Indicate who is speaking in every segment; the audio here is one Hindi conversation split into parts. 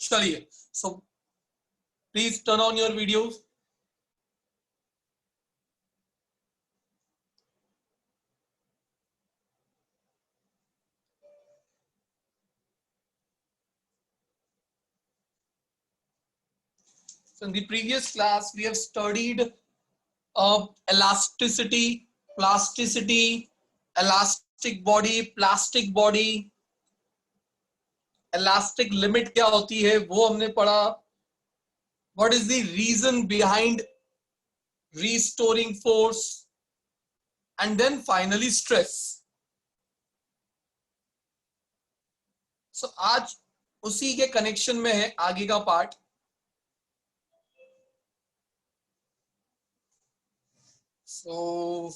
Speaker 1: चलिए, so please turn on your videos. So in the previous class we have studied elasticity, plasticity, elastic body, plastic body, elastic limit क्या होती है वो हमने पढ़ा. What is the reason behind restoring force, and then finally stress. So आज उसी के कनेक्शन में है आगे का पार्ट. So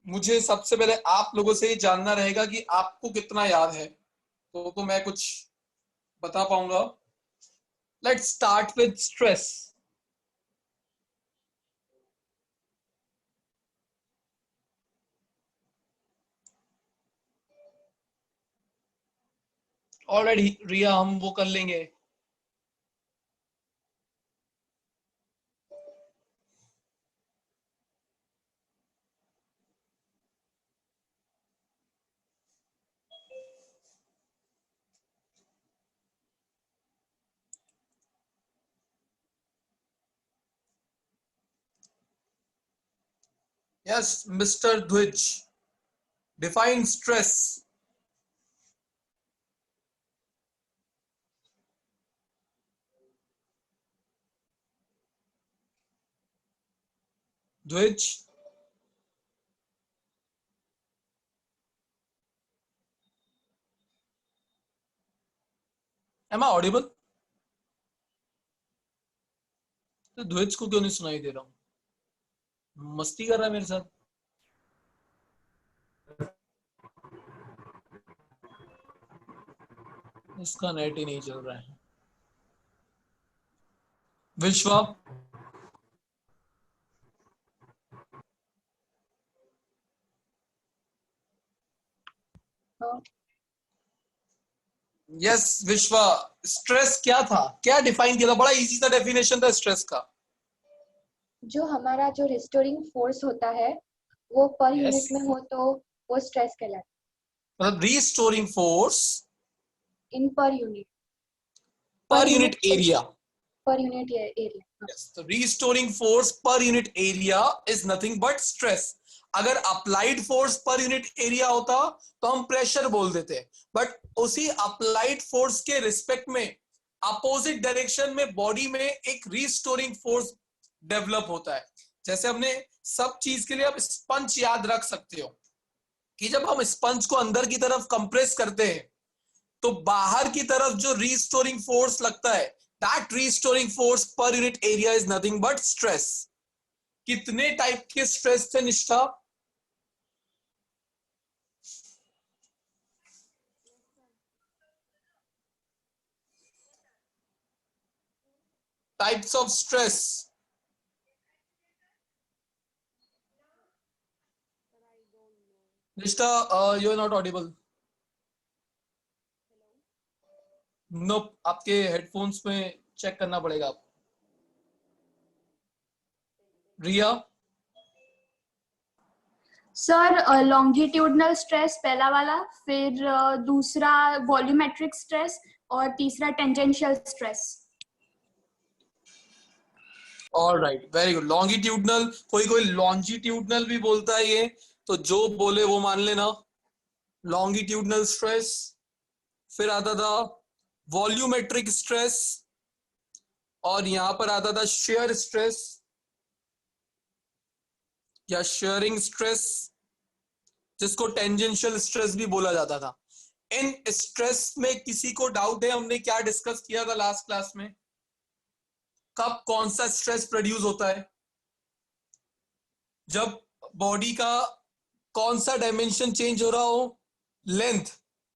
Speaker 1: मुझे सबसे पहले आप लोगों से जानना रहेगा कि आपको कितना याद है, तो मैं कुछ बता पाऊंगा. Let's start with stress. Already Riya हम वो कर लेंगे. Yes, Mr. Dwij, define stress. Dwij. Am I audible? तो ध्वज को क्यों नहीं सुनाई दे रहा हूँ? मस्ती कर रहा है मेरे साथ. इसका नेट ही नहीं चल रहा है. विश्वा, यस विश्वा, स्ट्रेस क्या था, क्या डिफाइन किया था? बड़ा इजी सा डेफिनेशन था स्ट्रेस का.
Speaker 2: जो हमारा जो रिस्टोरिंग फोर्स होता है वो पर
Speaker 1: Yes.
Speaker 2: यूनिट में हो तो वो स्ट्रेस कहलाता है.
Speaker 1: मतलब restoring force
Speaker 2: in per unit
Speaker 1: area.
Speaker 2: Per unit area.
Speaker 1: Yes. तो restoring force per unit area is nothing but stress. अगर applied force per unit area होता तो हम प्रेशर बोल देते, बट उसी अप्लाइड फोर्स के रिस्पेक्ट में अपोजिट डायरेक्शन में बॉडी में एक रिस्टोरिंग फोर्स डेवलप होता है. जैसे हमने सब चीज के लिए आप स्पंज याद रख सकते हो कि जब हम स्पंज को अंदर की तरफ कंप्रेस करते हैं तो बाहर की तरफ जो रिस्टोरिंग फोर्स लगता है, that restoring force per unit area is nothing but stress. कितने टाइप के स्ट्रेस थे Nishtha? Types of stress. Nishtha, you are not audible. No, आपके हेडफोन्स में चेक करना पड़ेगा आपको. रिया,
Speaker 3: सर लॉन्गिट्यूडनल स्ट्रेस पहला वाला, फिर दूसरा वॉल्यूमेट्रिक स्ट्रेस और तीसरा tangential stress.
Speaker 1: Alright, very good. Longitudinal, कोई लॉन्जिट्यूडनल भी बोलता है ये, तो जो बोले वो मान लेना. Longitudinal stress. फिर आता था वॉल्यूमेट्रिक स्ट्रेस, और यहां पर आता था शेयर स्ट्रेस या शेयरिंग स्ट्रेस, जिसको टेंजेंशियल स्ट्रेस भी बोला जाता था. इन स्ट्रेस में किसी को डाउट है? हमने क्या डिस्कस किया था लास्ट क्लास में? कब कौन सा स्ट्रेस प्रोड्यूस होता है? जब बॉडी का कौन सा डायमेंशन चेंज हो रहा हो, लेंथ,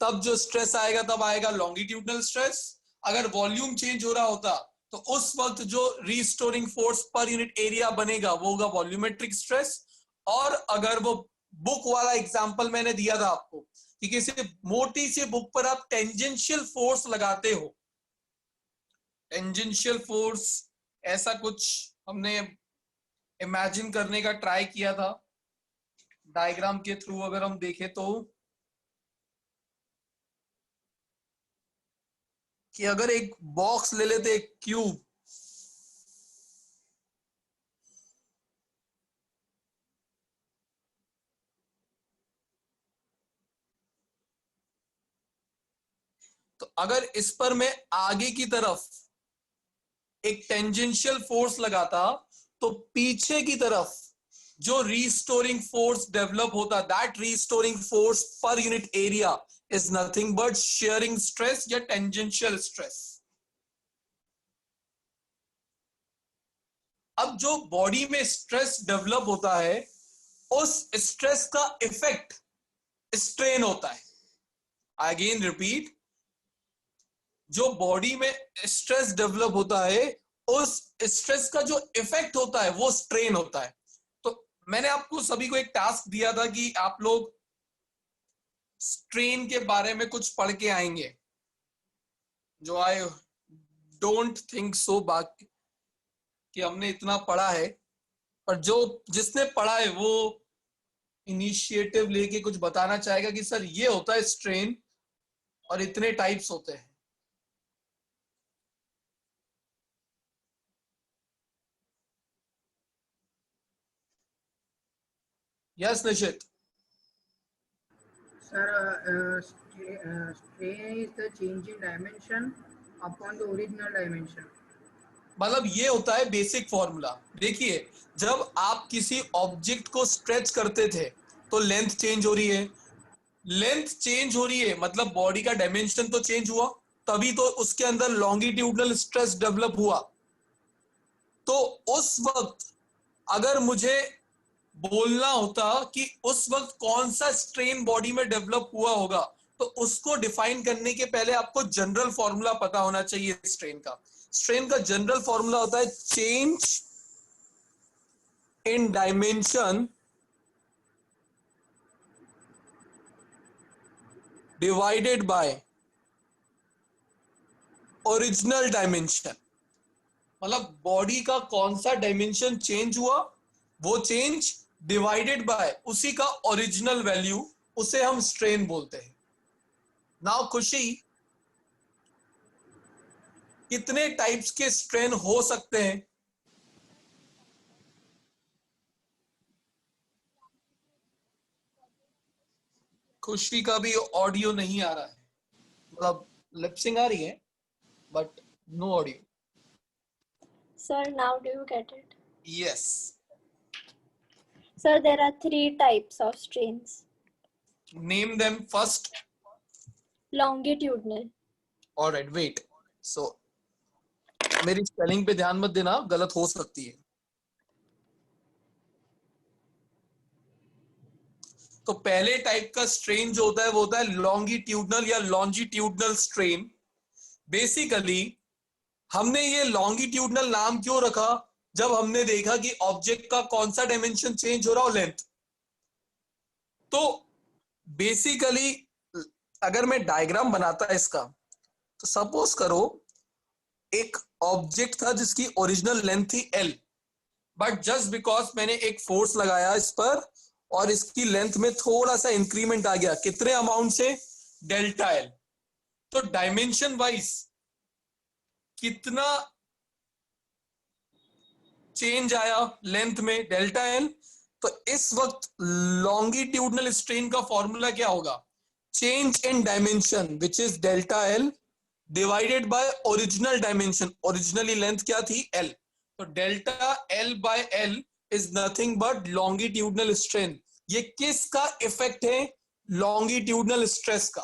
Speaker 1: तब जो स्ट्रेस आएगा तब आएगा लॉन्गिट्यूडनल स्ट्रेस. अगर वॉल्यूम चेंज हो रहा होता तो उस वक्त जो restoring force per unit area बनेगा वो होगा वॉल्यूमेट्रिक स्ट्रेस. और अगर वो बुक वाला एग्जांपल मैंने दिया था आपको कि किसी मोटी सी बुक पर आप टेंजेंशियल फोर्स लगाते हो टेंजेंशियल फोर्स ऐसा कुछ हमने इमेजिन करने का ट्राई किया था डायग्राम के थ्रू, अगर हम देखें तो, कि अगर एक बॉक्स ले लेते, एक क्यूब, तो अगर इस पर मैं आगे की तरफ एक टेंजेंशियल फोर्स लगाता तो पीछे की तरफ जो रीस्टोरिंग फोर्स डेवलप होता, that restoring force per unit area is nothing but sharing stress या टेंजेंशियल स्ट्रेस। अब जो बॉडी में स्ट्रेस डेवलप होता है, उस स्ट्रेस का इफेक्ट स्ट्रेन होता है। अगेन रिपीट, जो बॉडी में स्ट्रेस डेवलप होता है, उस स्ट्रेस का जो इफेक्ट होता है वो स्ट्रेन होता है। तो मैंने आपको सभी को एक टास्क दिया था कि आप लोग स्ट्रेन के बारे में कुछ पढ़ के आएंगे, जो आई डोंट थिंक सो बाकी कि हमने इतना पढ़ा है, पर जो जिसने पढ़ा है वो इनिशिएटिव लेके कुछ बताना चाहेगा कि सर ये होता है स्ट्रेन और इतने टाइप्स होते हैं। Yes Nishit.
Speaker 4: Sir, strain is the change in dimension upon the original dimension.
Speaker 1: मतलब ये होता है बेसिक फॉर्मूला। देखिए, जब आप किसी ऑब्जेक्ट को स्ट्रेच करते थे तो लेंथ चेंज हो रही है, लेंथ चेंज हो रही है मतलब बॉडी का डायमेंशन तो चेंज हुआ, तभी तो उसके अंदर लॉन्गिट्यूडनल स्ट्रेस डेवलप हुआ। तो उस वक्त अगर मुझे बोलना होता कि उस वक्त कौन सा स्ट्रेन बॉडी में डेवलप हुआ होगा, तो उसको डिफाइन करने के पहले आपको जनरल फॉर्मूला पता होना चाहिए स्ट्रेन का। स्ट्रेन का जनरल फॉर्मूला होता है change in dimension divided by original dimension. मतलब बॉडी का कौन सा डायमेंशन चेंज हुआ, वो चेंज डिवाइडेड बाय उसी का ओरिजिनल वैल्यू, उसे हम स्ट्रेन बोलते हैं। नाउ खुशी, कितने टाइप्स के स्ट्रेन हो सकते हैं? खुशी का भी ऑडियो नहीं आ रहा है, मतलब लिपसिंग आ रही है but no audio.
Speaker 5: Sir, now do you get it?
Speaker 1: Yes.
Speaker 5: Sir, there are 3 types of strains.
Speaker 1: Name them first.
Speaker 5: Longitudinal.
Speaker 1: Alright, wait. So मेरी स्पेलिंग पे ध्यान मत देना, गलत हो सकती है। तो पहले टाइप का स्ट्रेन जो होता है वो होता है लॉन्गिट्यूडनल या लॉन्जिट्यूडनल स्ट्रेन। बेसिकली हमने ये लॉन्गिट्यूडनल नाम क्यों रखा? जब हमने देखा कि ऑब्जेक्ट का कौन सा डायमेंशन चेंज हो रहा हो, लेंथ। तो बेसिकली अगर मैं डायग्राम बनाता है इसका, तो सपोज करो एक ऑब्जेक्ट था जिसकी ओरिजिनल लेंथ थी L, बट जस्ट बिकॉज मैंने एक फोर्स लगाया इस पर और इसकी लेंथ में थोड़ा सा इंक्रीमेंट आ गया, कितने अमाउंट से? Delta L। तो डायमेंशन वाइज कितना चेंज आया लेंथ में? Delta L। तो इस वक्त लॉन्गिट्यूडनल स्ट्रेन का फॉर्मूला क्या होगा? Change in dimension which is delta L divided by original dimension. Originally length क्या थी? L। तो delta L by L is nothing but longitudinal strain. ये किसका इफेक्ट है? लॉन्गिट्यूडनल स्ट्रेस का।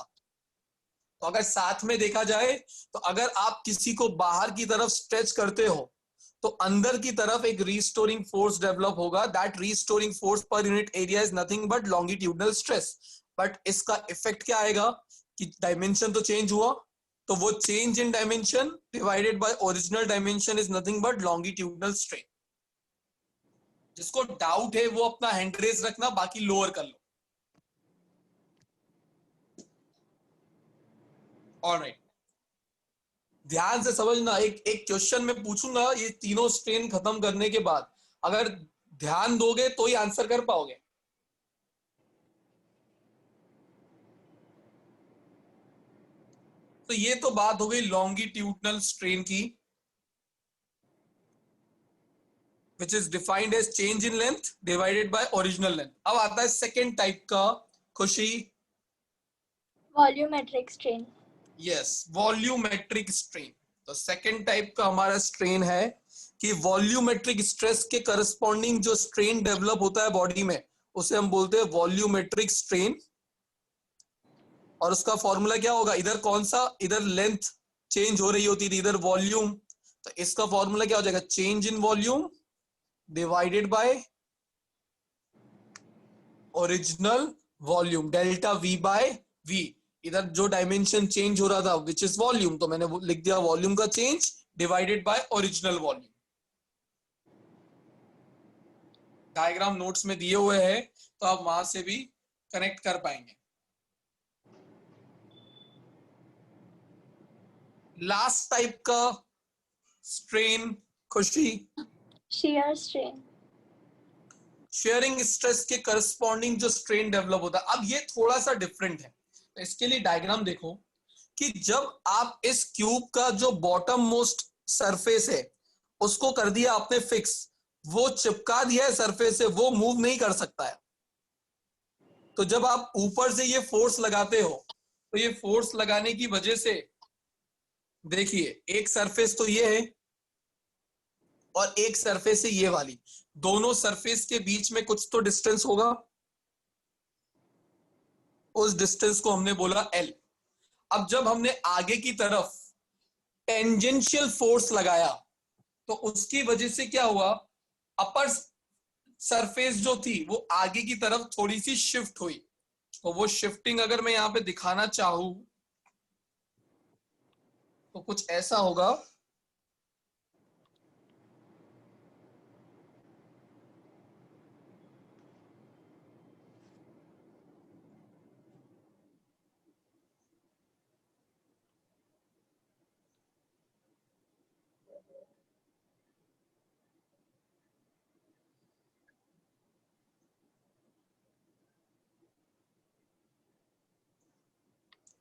Speaker 1: तो अगर साथ में देखा जाए, तो अगर आप किसी को बाहर की तरफ स्ट्रेच करते हो तो अंदर की तरफ एक रीस्टोरिंग फोर्स डेवलप होगा। That restoring force per unit area is nothing but longitudinal stress. But इसका इफेक्ट क्या आएगा कि डायमेंशन तो चेंज हुआ, तो वो change in dimension divided by original dimension is nothing but longitudinal strain. जिसको डाउट है वो अपना हैंड रेज रखना, बाकी लोअर कर लो। ऑलराइट, ध्यान से समझना, एक एक क्वेश्चन में पूछूंगा ये तीनों स्ट्रेन खत्म करने के बाद, अगर ध्यान दोगे तो ही आंसर कर पाओगे। तो ये तो बात हो गई लॉन्गिट्यूडनल स्ट्रेन की, which is defined as change in length divided by original length। अब आता है सेकेंड टाइप का, खुशी।
Speaker 5: Volumetric strain.
Speaker 1: Yes, volumetric strain. तो सेकेंड टाइप का हमारा स्ट्रेन है कि वॉल्यूमेट्रिक स्ट्रेस के करस्पॉन्डिंग जो स्ट्रेन डेवलप होता है बॉडी में, उसे हम बोलते हैं वॉल्यूमेट्रिक स्ट्रेन। और उसका फॉर्मूला क्या होगा, इधर कौन सा, इधर लेंथ चेंज हो रही होती थी, इधर वॉल्यूम, तो इसका फॉर्मूला क्या हो जाएगा, change in volume divided by original volume, delta V by V. इधर जो डायमेंशन चेंज हो रहा था विच इज वॉल्यूम, तो मैंने लिख दिया वॉल्यूम का change divided by original volume. Diagram notes में दिए हुए हैं, तो आप वहां से भी कनेक्ट कर पाएंगे। लास्ट टाइप का स्ट्रेन, खुशी।
Speaker 5: Shear strain.
Speaker 1: शेयरिंग स्ट्रेस के करस्पॉन्डिंग जो स्ट्रेन डेवलप होता है, अब ये थोड़ा सा डिफरेंट है। तो इसके लिए डायग्राम देखो कि जब आप इस क्यूब का जो बॉटम मोस्ट सरफेस है उसको कर दिया आपने फिक्स, वो चिपका दिया है सरफेस से, वो मूव नहीं कर सकता है। तो जब आप ऊपर से ये फोर्स लगाते हो, तो ये फोर्स लगाने की वजह से देखिए एक सरफेस तो ये है और एक सरफेस है ये वाली, दोनों सरफेस के बीच में कुछ तो डिस्टेंस होगा, उस डिस्टेंस को हमने बोला L। अब जब हमने आगे की तरफ टेंजेंशियल फोर्स लगाया, तो उसकी वजह से क्या हुआ, अपर सरफेस जो थी वो आगे की तरफ थोड़ी सी शिफ्ट हुई। तो वो शिफ्टिंग अगर मैं यहां पे दिखाना चाहूं तो कुछ ऐसा होगा।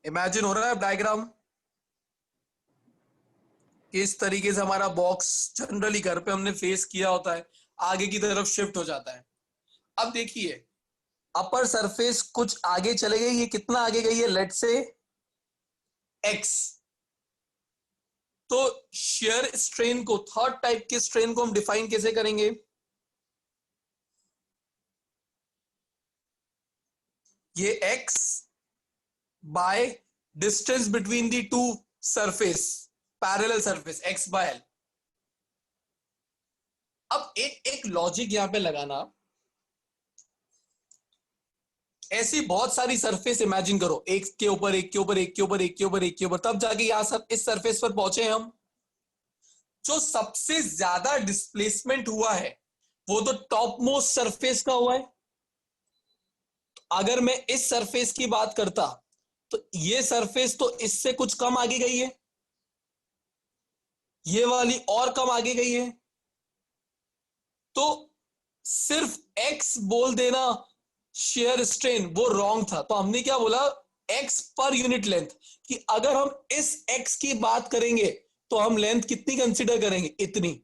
Speaker 1: इमेजिन हो रहा है डायग्राम कि इस तरीके से हमारा बॉक्स जनरली घर पे हमने फेस किया होता है, आगे की तरफ शिफ्ट हो जाता है। अब देखिए अपर सरफेस कुछ आगे चले गई, ये कितना आगे गई है, लेट से x। तो शेयर स्ट्रेन को, थर्ड टाइप के स्ट्रेन को हम डिफाइन कैसे करेंगे, ये x by distance between the two surface, parallel surface, x by l। अब एक लॉजिक यहां पे लगाना, ऐसी बहुत सारी सरफेस इमेजिन करो, एक के ऊपर एक के ऊपर एक के ऊपर एक के ऊपर एक के ऊपर, तब जाके यहां सब इस सरफेस पर पहुंचे हम। जो सबसे ज्यादा डिस्प्लेसमेंट हुआ है वो तो टॉप मोस्ट सरफेस का हुआ है। तो अगर मैं इस सरफेस की बात करता तो ये सरफेस तो इससे कुछ कम आगे गई है, ये वाली और कम आगे गई है। तो सिर्फ x बोल देना शेयर स्ट्रेन वो रॉन्ग था। तो हमने क्या बोला, x पर यूनिट लेंथ, कि अगर हम इस x की बात करेंगे तो हम लेंथ कितनी कंसीडर करेंगे, इतनी।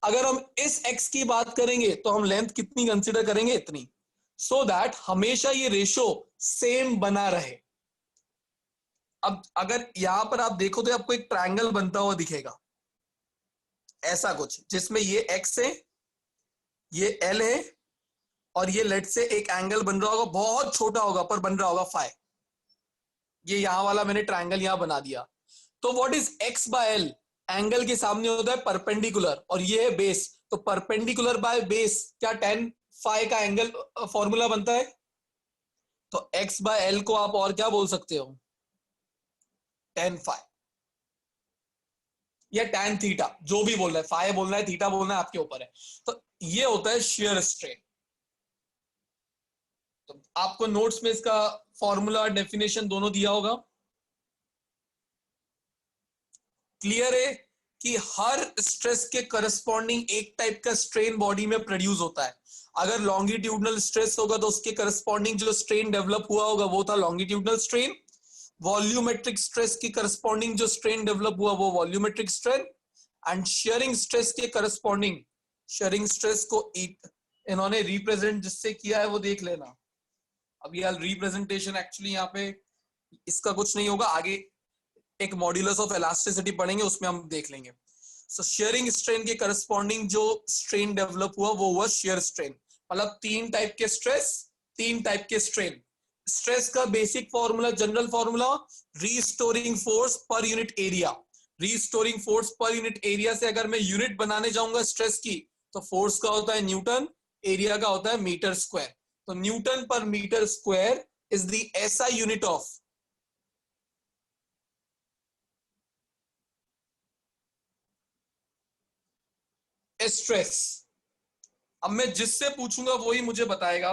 Speaker 1: अगर हम इस x की बात करेंगे तो हम लेंथ कितनी कंसीडर करेंगे, इतनी। सो दैट हमेशा ये रेशो सेम बना रहे। अब अगर यहां पर आप देखो तो आपको एक ट्रायंगल बनता हुआ दिखेगा, ऐसा कुछ, जिसमें ये x है, ये l है, और ये लेट से एक एंगल बन रहा होगा, बहुत छोटा होगा पर बन रहा होगा फाई। ये यहां वाला मैंने ट्रायंगल यहां बना दिया। तो what is x by l, angle के सामने होता है परपेंडिकुलर, और ये है बेस। तो परपेंडिकुलर बाय बेस क्या tan फाई का एंगल फॉर्मूला बनता है। तो x बाय l को आप और क्या बोल सकते हो, tan फाई या tan थीटा, जो भी बोल रहा है, फाई बोलना है थीटा बोलना है आपके ऊपर है। तो ये होता है शेयर स्ट्रेन। तो आपको नोट्स में इसका फॉर्मूला डेफिनेशन दोनों दिया होगा। क्लियर है कि हर स्ट्रेस के करस्पॉन्डिंग एक टाइप का स्ट्रेन बॉडी में प्रोड्यूस होता है। अगर लॉन्गिट्यूडनल स्ट्रेस होगा तो उसके करस्पॉन्डिंग जो स्ट्रेन डेवलप हुआ होगा वो था लॉन्गिट्यूडनल स्ट्रेन। वॉल्यूमेट्रिक स्ट्रेस की करस्पॉन्डिंग जो स्ट्रेन डेवलप हुआ वो volumetric strain. And sharing stress के करस्पॉन्डिंग, शेयरिंग स्ट्रेस को इन्होंने रिप्रेजेंट जिससे किया है वो देख लेना। अब यार रिप्रेजेंटेशन एक्चुअली यहाँ पे इसका कुछ नहीं होगा, आगे एक मॉड्यूलस ऑफ इलास्टिसिटी पढ़ेंगे उसमें हम देख लेंगे। सो शेयरिंग स्ट्रेन के करस्पॉन्डिंग जो स्ट्रेन डेवलप हुआ वो हुआ शेयर स्ट्रेन। मतलब 3 टाइप के स्ट्रेस, 3 टाइप के स्ट्रेन। स्ट्रेस का basic formula, general formula, restoring force per unit area. Restoring force per unit area से अगर मैं यूनिट बनाने जाऊंगा स्ट्रेस की तो फोर्स का होता है न्यूटन, एरिया का होता है मीटर स्क्वायर। तो newton per metre square is the SI unit of stress. अब मैं जिससे पूछूंगा वही मुझे बताएगा।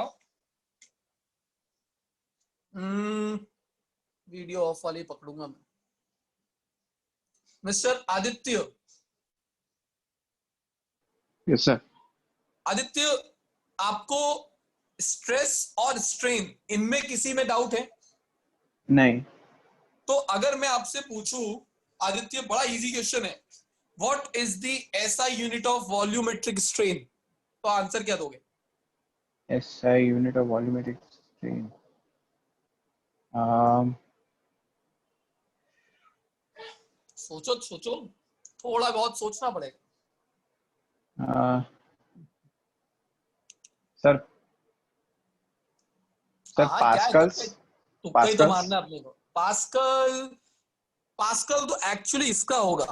Speaker 1: वीडियो ऑफ वाली पकड़ूंगा मैं। Mister Aditya,
Speaker 6: yes sir.
Speaker 1: Aditya आपको स्ट्रेस और स्ट्रेन इनमें किसी में डाउट है?
Speaker 6: नहीं।
Speaker 1: तो अगर मैं आपसे पूछूं आदित्य, बड़ा इजी क्वेश्चन है, what is the SI unit of volumetric strain, तो आंसर क्या दोगे?
Speaker 6: SI unit of volumetric strain,
Speaker 1: सोचो सोचो, थोड़ा बहुत सोचना पड़ेगा।
Speaker 6: सर सर
Speaker 1: हाँ,
Speaker 6: पास्कल्स।
Speaker 1: तुक्का ही तो
Speaker 6: पास्कल्स?
Speaker 1: मारना है अपने को। पास्कल, पास्कल तो एक्चुअली इसका होगा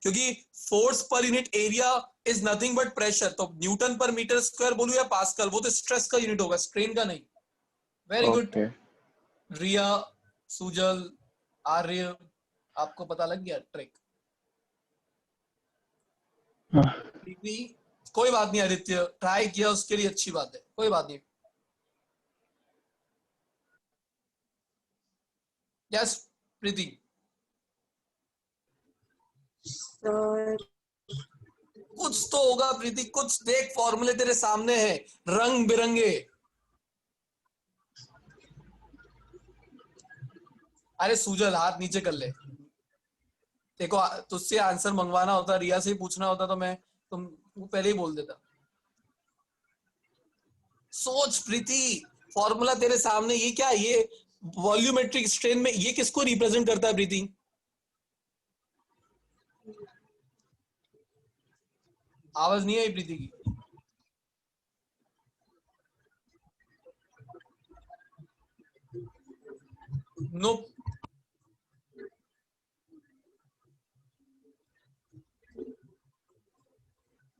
Speaker 1: क्योंकि force per unit area is nothing but pressure. तो न्यूटन पर मीटर स्क्वायर बोलूं या पास्कल, वो तो स्ट्रेस का यूनिट होगा, स्ट्रेन का नहीं। Very good
Speaker 6: okay.
Speaker 1: Riya, Sujal, Arya, आपको पता लग गया ट्रिक। प्रीति, कोई बात नहीं आदित्य, ट्राई किया उसके लिए अच्छी बात है, कोई बात नहीं। यस प्रीति।
Speaker 7: सर
Speaker 1: कुछ तो होगा प्रीति, कुछ देख, फॉर्मूले तेरे सामने है रंग बिरंगे। अरे सुजल हाथ नीचे कर ले। देखो तुझसे आंसर मंगवाना होता, रिया से ही पूछना होता तो मैं तुम वो पहले ही बोल देता। सोच प्रीति, फॉर्मूला तेरे सामने। ये क्या, ये वॉल्यूमेट्रिक स्ट्रेन में ये किसको रिप्रेजेंट करता है प्रीति? आवाज नहीं आई प्रीति की। नो।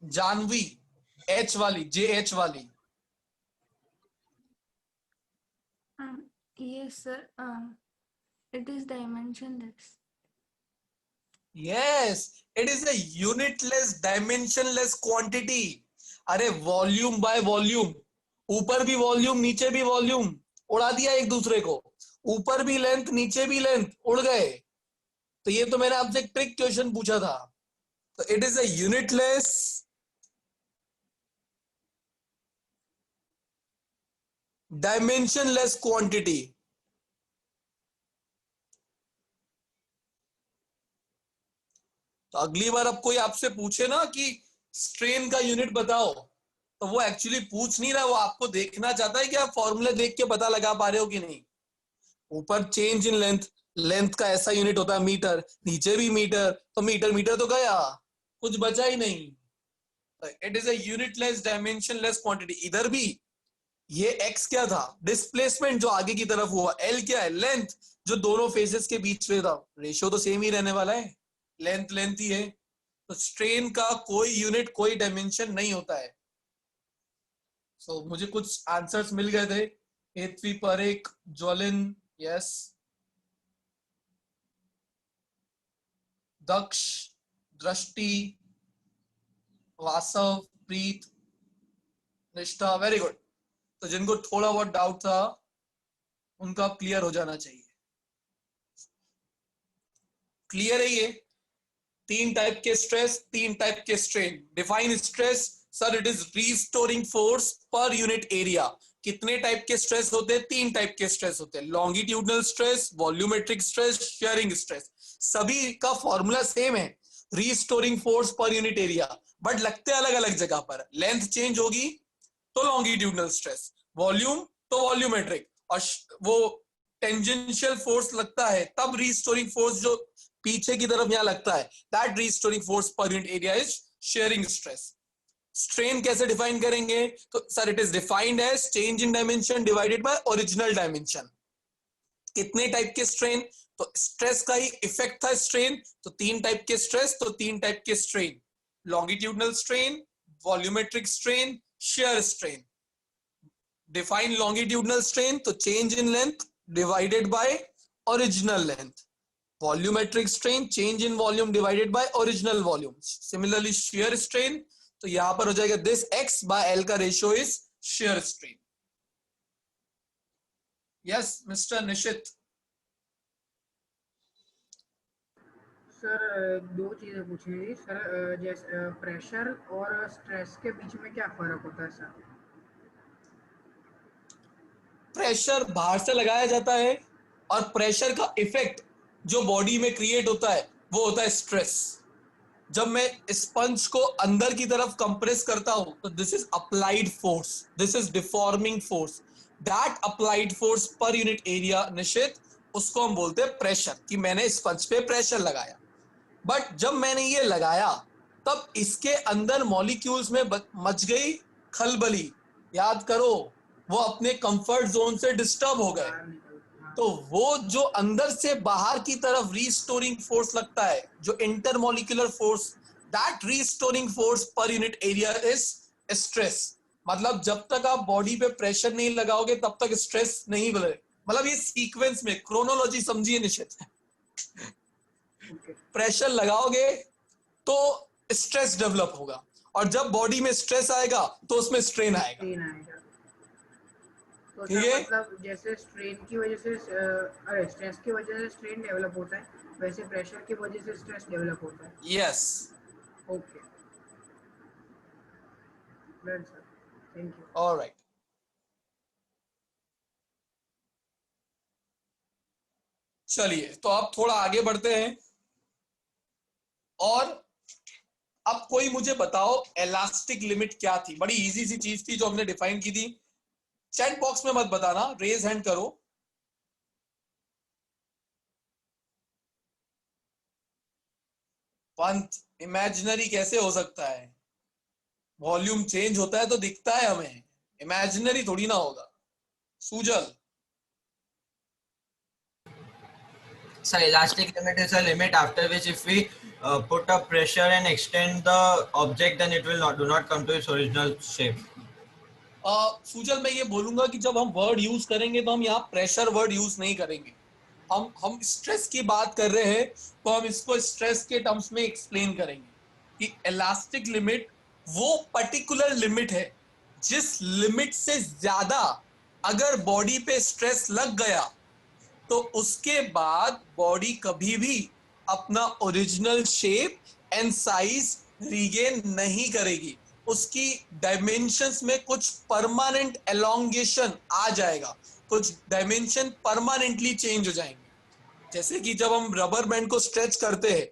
Speaker 1: जानवी, एच वाली, JH वाली।
Speaker 3: Yes, sir. It is dimensionless.
Speaker 1: Yes, it is a unitless, dimensionless quantity. अरे वॉल्यूम बाय वॉल्यूम, ऊपर भी वॉल्यूम नीचे भी वॉल्यूम, उड़ा दिया एक दूसरे को। ऊपर भी लेंथ नीचे भी लेंथ, उड़ गए। तो ये तो मैंने आपसे एक ट्रिक क्वेश्चन पूछा था। तो it is a unitless, dimensionless quantity. तो अगली बार अब कोई आपसे पूछे ना कि स्ट्रेन का यूनिट बताओ, तो वो एक्चुअली पूछ नहीं रहा, वो आपको देखना चाहता है कि आप फॉर्मूले देख के पता लगा पा रहे हो कि नहीं। ऊपर चेंज इन लेंथ, लेंथ का ऐसा यूनिट होता है मीटर, नीचे भी मीटर, तो मीटर मीटर तो गया, कुछ बचा ही नहीं। It is a unitless, dimensionless quantity. इधर भी ये x क्या था, डिस्प्लेसमेंट जो आगे की तरफ हुआ, l क्या है, लेंथ जो दोनों फेसेस के बीच में था। रेशियो तो सेम ही रहने वाला है, लेंथ लेंथ ही है। तो स्ट्रेन का कोई यूनिट, कोई डायमेंशन नहीं होता है। सो मुझे कुछ आंसर्स मिल गए थे। पृथ्वी पर एक ज्वलन, यस। दक्ष, दृष्टि, वासव, प्रीत, निष्ठा, वेरी गुड। तो जिनको थोड़ा बहुत डाउट था उनका क्लियर हो जाना चाहिए। क्लियर है ये? तीन टाइप के स्ट्रेस, तीन टाइप के strain. Define stress. Sir it is restoring force per unit area. कितने टाइप के स्ट्रेस होते हैं? तीन टाइप के स्ट्रेस होते हैं. Longitudinal stress, volumetric stress, shearing stress. सभी का फॉर्मूला सेम है, restoring force per unit area, but लगते अलग अलग जगह पर. लेंथ चेंज होगी तो लॉन्गिट्यूडनल स्ट्रेस, वॉल्यूम तो वॉल्यूमेट्रिक, और वो टेंजेंशियल फोर्स लगता है तब रीस्टोरिंग फोर्स जो पीछे की तरफ यहां लगता है, that restoring force per unit area is shearing stress. Strain कैसे डिफाइन करेंगे? तो sir it is defined as change in dimension divided by original dimension. कितने टाइप के स्ट्रेन? तो स्ट्रेस का ही इफेक्ट था स्ट्रेन, तो तीन टाइप के स्ट्रेस, तो तीन टाइप के strain. Longitudinal strain, volumetric strain, shear strain. Define longitudinal strain, तो change in length divided by original length. Volumetric strain, change in volume divided by original volume. Similarly shear strain, तो यहां पर हो जाएगा दिस x बाय l का ratio is shear strain. Yes mister Nishit.
Speaker 4: Sir दो चीजें पूछनी थी सर. जैसे प्रेशर और स्ट्रेस के बीच में क्या फर्क होता है सर?
Speaker 1: प्रेशर बाहर से लगाया जाता है, और प्रेशर का इफेक्ट जो बॉडी में क्रिएट होता है वो होता है स्ट्रेस. जब मैं स्पंज को अंदर की तरफ कंप्रेस करता हूं तो this is applied force, this is deforming force. That applied force per unit area निश्चित, उसको हम बोलते हैं प्रेशर, कि मैंने स्पंज पे प्रेशर लगाया. बट जब मैंने ये लगाया तब इसके अंदर मॉलिक्यूल्स में मच गई खलबली. याद करो, वो अपने कंफर्ट जोन से डिस्टर्ब हो गए. तो वो जो अंदर से बाहर की तरफ रीस्टोरिंग फोर्स लगता है, जो intermolecular force, that restoring force per unit area is stress. मतलब जब तक आप बॉडी पे प्रेशर नहीं लगाओगे तब तक स्ट्रेस नहीं बने. मतलब ये सीक्वेंस में क्रोनोलॉजी समझिए निश्चित. प्रेशर लगाओगे तो स्ट्रेस डेवलप होगा, और जब बॉडी में स्ट्रेस आएगा तो उसमें स्ट्रेन आएगा.
Speaker 4: तो
Speaker 1: ठीक है?
Speaker 4: मतलब जैसे स्ट्रेन की वजह से स्ट्रेस की वजह से स्ट्रेन डेवलप होता है, वैसे प्रेशर की वजह से स्ट्रेस डेवलप होता है.
Speaker 1: Yes.
Speaker 4: Okay sir, thank you.
Speaker 1: Alright. चलिए तो अब थोड़ा आगे बढ़ते हैं, और अब कोई मुझे बताओ इलास्टिक लिमिट क्या थी. बड़ी इजी सी चीज थी जो हमने डिफाइन की थी. चैट बॉक्स में मत बताना, रेज हैंड करो. पंत, इमेजिनरी कैसे हो सकता है? वॉल्यूम चेंज होता है तो दिखता है हमें, इमेजिनरी थोड़ी ना होगा. Sujal.
Speaker 8: So elastic limit is a limit after which if we put up pressure and extend the object, then it will do not come to its original shape.
Speaker 1: Sujal मैं ये बोलूंगा कि जब हम वर्ड यूज करेंगे तो हम यहाँ प्रेशर वर्ड यूज नहीं करेंगे. हम स्ट्रेस की बात कर रहे हैं तो हम इसको स्ट्रेस के टर्म्स में एक्सप्लेन करेंगे कि इलास्टिक लिमिट वो पर्टिकुलर लिमिट है जिस लिमिट से ज्यादा अगर बॉडी पे स्ट्रेस लग गया तो उसके बाद बॉडी कभी भी अपना original shape and size regain नहीं करेगी. उसकी डायमेंशंस में कुछ परमानेंट एलोंगेशन आ जाएगा, कुछ डायमेंशन परमानेंटली चेंज हो जाएंगे. जैसे कि जब हम रबर बैंड को स्ट्रेच करते हैं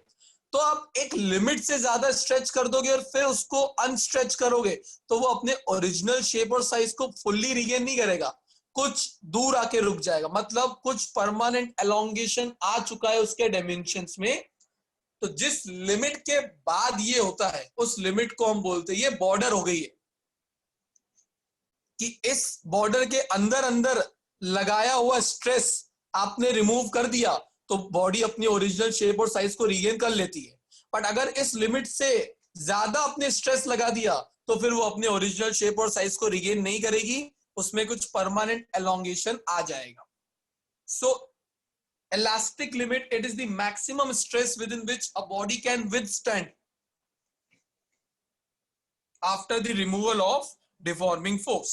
Speaker 1: तो आप एक लिमिट से ज्यादा स्ट्रेच कर दोगे और फिर उसको अनस्ट्रेच करोगे तो वो अपने ओरिजिनल शेप और साइज को फुल्ली रीगेन नहीं करेगा, कुछ दूर आके रुक जाएगा. मतलब कुछ परमानेंट एलोंगेशन आ चुका है उसके डायमेंशंस में. तो जिस लिमिट के बाद ये होता है उस लिमिट को हम बोलते हैं ये बॉर्डर हो गई है, कि इस बॉर्डर के अंदर अंदर लगाया हुआ स्ट्रेस आपने रिमूव कर दिया तो बॉडी अपनी ओरिजिनल शेप और साइज को रीगेन कर लेती है. बट अगर इस लिमिट से ज्यादा अपने स्ट्रेस लगा दिया तो फिर वो अपने ओरिजिनल शेप और साइज को रीगेन नहीं करेगी, उसमें कुछ परमानेंट एलोंगेशन आ जाएगा. सो elastic limit, it is the maximum stress within which a body can withstand after the removal of deforming force.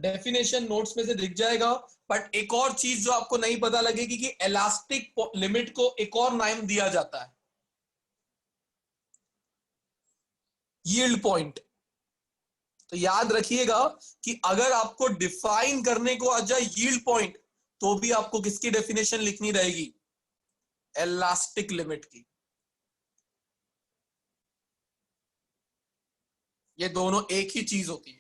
Speaker 1: Definition notes में से दिख जाएगा, बट एक और चीज जो आपको नहीं पता लगेगी कि इलास्टिक लिमिट को एक और नाम दिया जाता है, यील्ड पॉइंट। तो याद रखिएगा कि अगर आपको डिफाइन करने को आ जाए यील्ड पॉइंट, तो भी आपको किसकी डेफिनेशन लिखनी रहेगी, इलास्टिक लिमिट की। ये दोनों एक ही चीज होती है।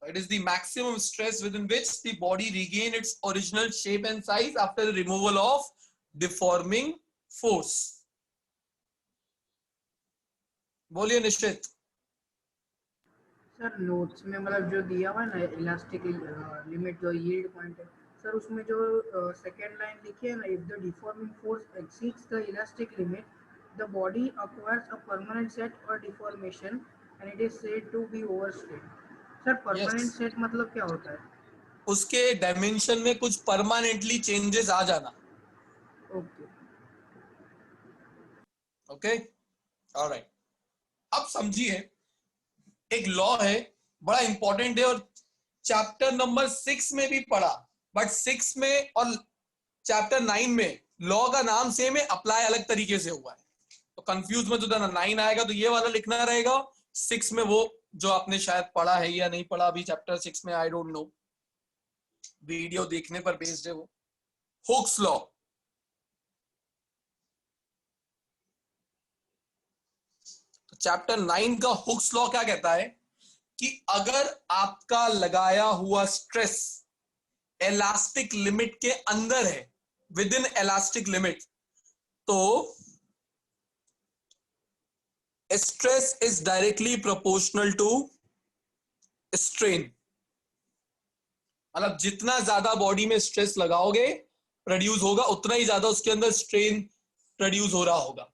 Speaker 1: It is the maximum stress within which the body regain its original shape and size after the removal of deforming force. बोलिए निश्चित।
Speaker 4: सर नोट्स में मतलब जो दिया हुआ है ना इलास्टिक लिमिट जो यील्ड पॉइंट है सर, उसमें जो सेकेंड लाइन लिखी है ना, if the deforming force exceeds the elastic limit the body acquires a permanent set और deformation and it is said to be overstrain. Sir permanent set मतलब क्या होता है?
Speaker 1: उसके डायमेंशन में कुछ परमानेंटली चेंजेस आ जाना।
Speaker 4: Okay
Speaker 1: okay, alright. अब समझिए, एक लॉ है, बड़ा इंपॉर्टेंट है, और चैप्टर नंबर 6 में भी पढ़ा, बट 6 में और चैप्टर 9 में लॉ का नाम सेम है, अप्लाई अलग तरीके से हुआ है। तो कंफ्यूज मत होना, 9 आएगा तो ये वाला लिखना रहेगा, 6 में वो जो आपने शायद पढ़ा है या नहीं पढ़ा अभी चैप्टर 6 में, आई डोंट नो, वीडियो देखने पर बेस्ड है वो, हुक्स लॉ। तो चैप्टर 9 का हुक्स लॉ क्या कहता है कि अगर आपका लगाया हुआ स्ट्रेस इलास्टिक लिमिट के अंदर है, विद इन इलास्टिक लिमिट, तो stress is directly proportional to strain. मतलब जितना ज्यादा बॉडी में स्ट्रेस लगाओगे प्रोड्यूस होगा, उतना ही ज्यादा उसके अंदर स्ट्रेन प्रोड्यूस हो रहा होगा।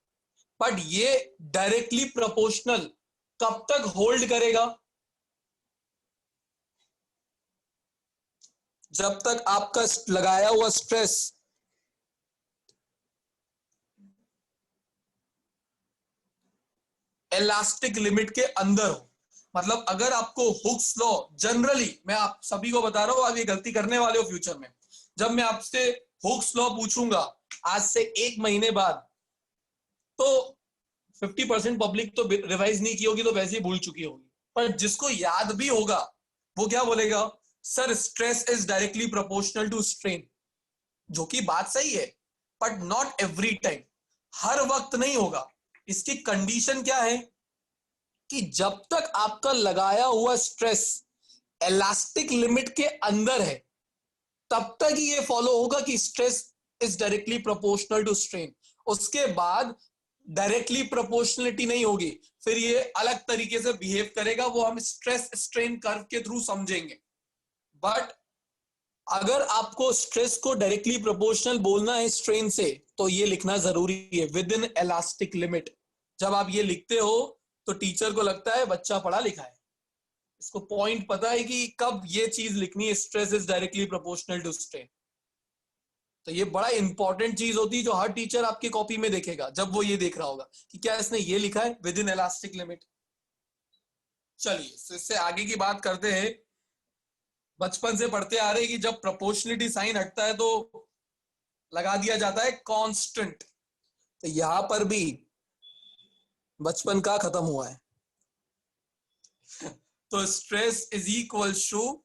Speaker 1: बट ये डायरेक्टली प्रोपोर्शनल कब तक होल्ड करेगा? जब तक आपका लगाया हुआ स्ट्रेस इलास्टिक लिमिट के अंदर हो। मतलब अगर आपको हुक्स लॉ, जनरली मैं आप सभी को बता रहा हूं, आप ये गलती करने वाले हो फ्यूचर में, जब मैं आपसे हुक्स लॉ पूछूंगा आज से 1 महीने बाद, तो 50% पब्लिक तो रिवाइज नहीं की होगी, तो वैसे ही भूल चुकी होगी। पर जिसको याद भी होगा वो क्या बोलेगा, sir stress is directly proportional to strain. जो कि बात सही है, बट नॉट एवरी टाइम, हर वक्त नहीं होगा। इसकी कंडीशन क्या है कि जब तक आपका लगाया हुआ स्ट्रेस इलास्टिक लिमिट के अंदर है, तब तक ही ये फॉलो होगा कि stress is directly proportional to strain. उसके बाद डायरेक्टली प्रोपोर्शनलिटी नहीं होगी, फिर ये अलग तरीके से बिहेव करेगा, वो हम स्ट्रेस स्ट्रेन कर्व के थ्रू समझेंगे। बट अगर आपको स्ट्रेस को डायरेक्टली प्रोपोर्शनल बोलना है स्ट्रेन से, तो ये लिखना जरूरी है, विद इन इलास्टिक लिमिट। जब आप ये लिखते हो तो टीचर को लगता है बच्चा पढ़ा लिखा है, इसको पॉइंट पता है कि कब ये चीज लिखनी है, stress is directly proportional to strain. तो ये बड़ा इंपॉर्टेंट चीज होती है जो हर टीचर आपकी कॉपी में देखेगा, जब वो ये देख रहा होगा कि क्या इसने ये लिखा है, विद इन इलास्टिक लिमिट। चलिए इससे आगे की बात करते हैं। बचपन से पढ़ते आ रहे हैं कि जब प्रोपोर्शनलिटी साइन हटता है तो लगा दिया जाता है कांस्टेंट। तो यहां पर भी बचपन का खत्म हुआ है। तो stress is equal to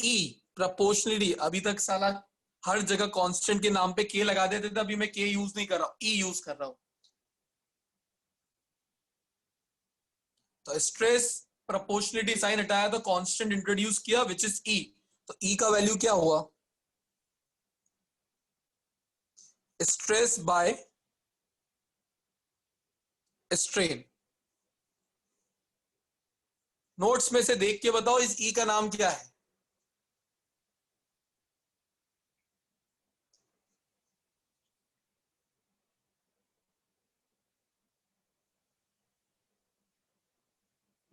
Speaker 1: E proportionality. अभी तक साला हर जगह कांस्टेंट के नाम पे के लगा देते थे, अभी मैं के यूज नहीं कर रहा हूं, ई यूज कर रहा हूं। तो स्ट्रेस प्रोपोर्शनलिटी साइन हटाया तो कांस्टेंट इंट्रोड्यूस किया विच इज ई। तो ई का वैल्यू क्या हुआ, स्ट्रेस बाय स्ट्रेन। नोट्स में से देख के बताओ इस ई का नाम क्या है।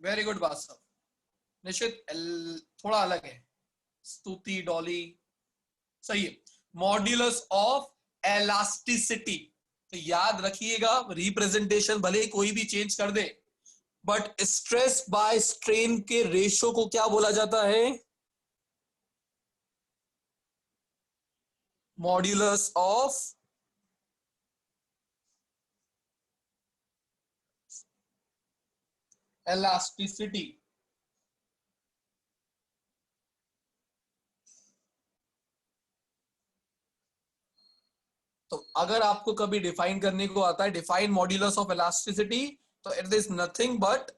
Speaker 1: वेरी गुड बादशाह। निश्चित थोड़ा अलग है, स्तुति डॉली सही है। Modulus of elasticity. तो याद रखिएगा, रिप्रेजेंटेशन भले कोई भी चेंज कर दे, बट स्ट्रेस बाय स्ट्रेन के रेशो को क्या बोला जाता है? Modulus of elasticity. तो अगर आपको कभी डिफाइन करने को आता है डिफाइन मॉड्यूलस ऑफ इलास्टिसिटी, तो it is nothing but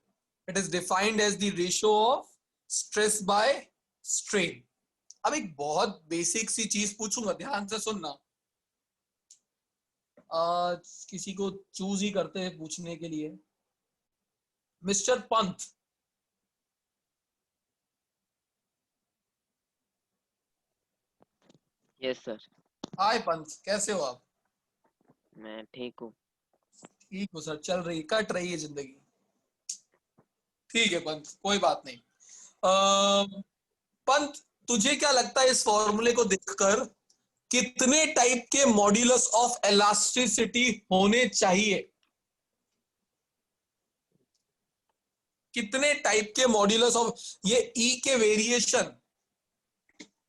Speaker 1: it is defined as the ratio of stress by strain. अब एक बहुत बेसिक सी चीज पूछूंगा, ध्यान से सुनना. किसी को चूज ही करते हैं पूछने के लिए. Mister Pant,
Speaker 9: yes sir.
Speaker 1: Hi Pant, कैसे हो आप?
Speaker 9: मैं ठीक हूँ.
Speaker 1: ठीक हो सर, चल रही कट रही है जिंदगी. ठीक है पंत, कोई बात नहीं. पंत, तुझे क्या लगता है इस फॉर्मूले को देखकर कितने टाइप के मॉड्यूलस ऑफ इलास्टिसिटी होने चाहिए? कितने टाइप के मॉड्यूलस ऑफ ये ई के वेरिएशन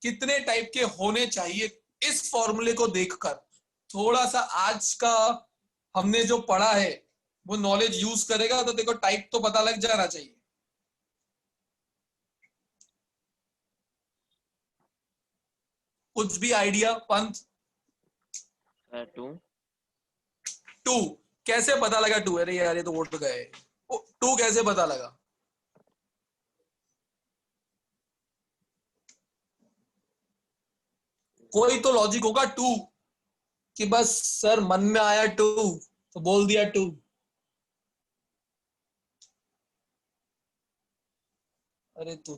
Speaker 1: कितने टाइप के होने चाहिए इस फॉर्मूले को देखकर? थोड़ा सा आज का हमने जो पढ़ा है वो नॉलेज यूज करेगा तो देखो टाइप तो पता लग जाना चाहिए. कुछ भी आइडिया पंत?
Speaker 9: 2.
Speaker 1: 2 कैसे पता लगा? 2? अरे यार ये तो वोट गए. 2 कैसे पता लगा? कोई तो लॉजिक होगा 2 कि बस सर मन में आया 2 तो बोल दिया 2. अरे तो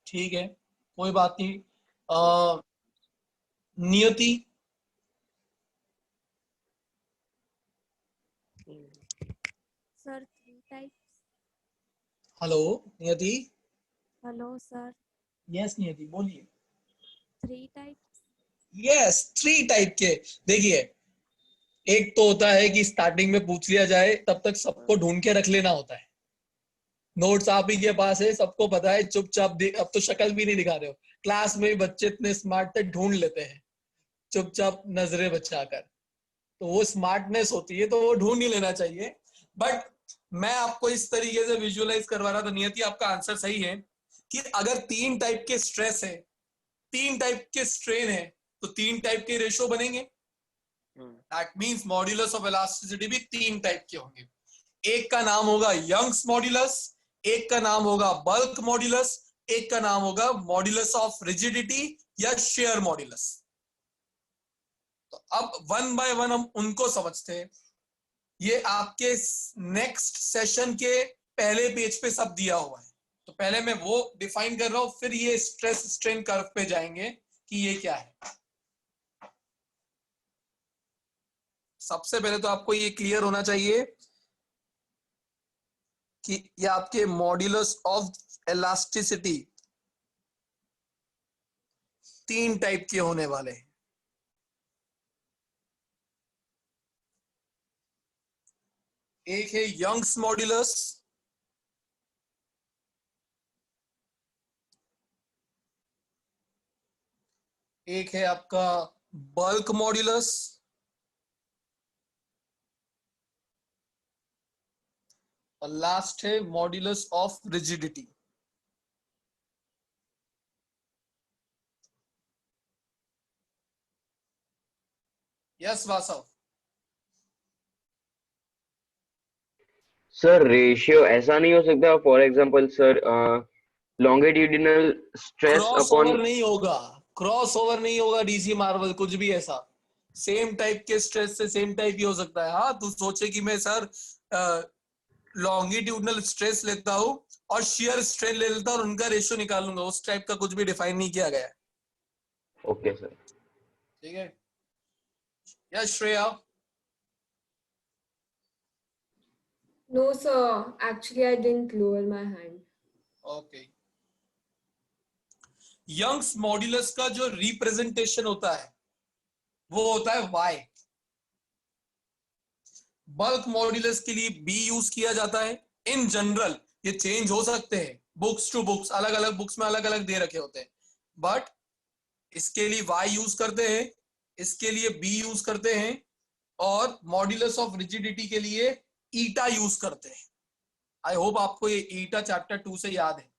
Speaker 1: ठीक है, कोई बात नहीं. नियति,
Speaker 10: सर 3 टाइप्स.
Speaker 1: हेलो नियति.
Speaker 10: Hello sir.
Speaker 1: यस नियति, बोलिए.
Speaker 10: 3 टाइप्स.
Speaker 1: यस 3 टाइप के. देखिए, एक तो होता है कि स्टार्टिंग में पूछ लिया जाए, तब तक सबको ढूंढ के रख लेना होता है. नोट्स आप ही के पास है, सबको पता है, चुपचाप. अब तो शक्ल भी नहीं दिखा रहे हो. क्लास में भी बच्चे इतने स्मार्ट थे, ढूंढ लेते हैं चुपचाप नजरें बचाकर. तो वो स्मार्टनेस होती है, तो वो ढूंढ ही लेना चाहिए. बट मैं आपको इस तरीके से विजुअलाइज करवा रहा था. नियति, आपका आंसर सही है कि अगर 3 टाइप के स्ट्रेस है, 3 टाइप के स्ट्रेन है, तो 3 टाइप के रेशो बनेंगे. That means modulus of elasticity भी 3 टाइप के होंगे. एक का नाम होगा यंग्स मॉड्यूलस, एक का नाम होगा बल्क मॉड्यूलस, एक का नाम होगा मॉड्यूलस ऑफ रिजिडिटी या शेयर मॉड्यूलस. तो अब 1 बाय 1 हम उनको समझते हैं. ये आपके नेक्स्ट सेशन के पहले पेज पे सब दिया हुआ है. तो पहले मैं वो डिफाइन कर रहा हूं, फिर ये स्ट्रेस स्ट्रेन कर्व पे जाएंगे कि ये क्या है. सबसे पहले तो आपको ये क्लियर होना चाहिए कि ये आपके मॉड्यूलस ऑफ इलास्टिसिटी 3 टाइप के होने वाले हैं. एक है यंग्स मॉड्यूलस, एक है आपका बल्क मॉड्यूलस, और लास्ट है modulus of rigidity. Yes Vasav.
Speaker 11: Sir ratio ऐसा नहीं हो सकता? For example sir, longitudinal stress
Speaker 1: cross
Speaker 11: upon.
Speaker 1: Over नहीं होगा, क्रॉस ओवर नहीं होगा डीसी मार्वल, कुछ भी ऐसा. सेम टाइप के स्ट्रेस से सेम टाइप ही हो सकता है. हाँ, तू सोचे कि मैं सर लॉन्गिट्यूडनल स्ट्रेस लेता हूं और शियर स्ट्रेन ले लेता हूं और उनका रेशियो निकालूंगा, उस टाइप का कुछ भी डिफाइन नहीं किया गया है.
Speaker 11: Okay sir.
Speaker 1: ठीक है. Yes Shreya.
Speaker 12: No, sir. Actually, I didn't lower my hand.
Speaker 1: Okay. Young's modulus का जो रिप्रेजेंटेशन होता है वो होता है y. बल्क मॉड्यूलस के लिए बी यूज किया जाता है। इन जनरल ये चेंज हो सकते हैं, बुक्स टू बुक्स, अलग अलग बुक्स में अलग अलग दे रखे होते हैं, बट इसके लिए वाई यूज करते हैं, इसके लिए बी यूज करते हैं, और मॉड्यूलस ऑफ रिजिडिटी के लिए ईटा यूज करते हैं। आई होप आपको ये ईटा चैप्टर 2 से याद है।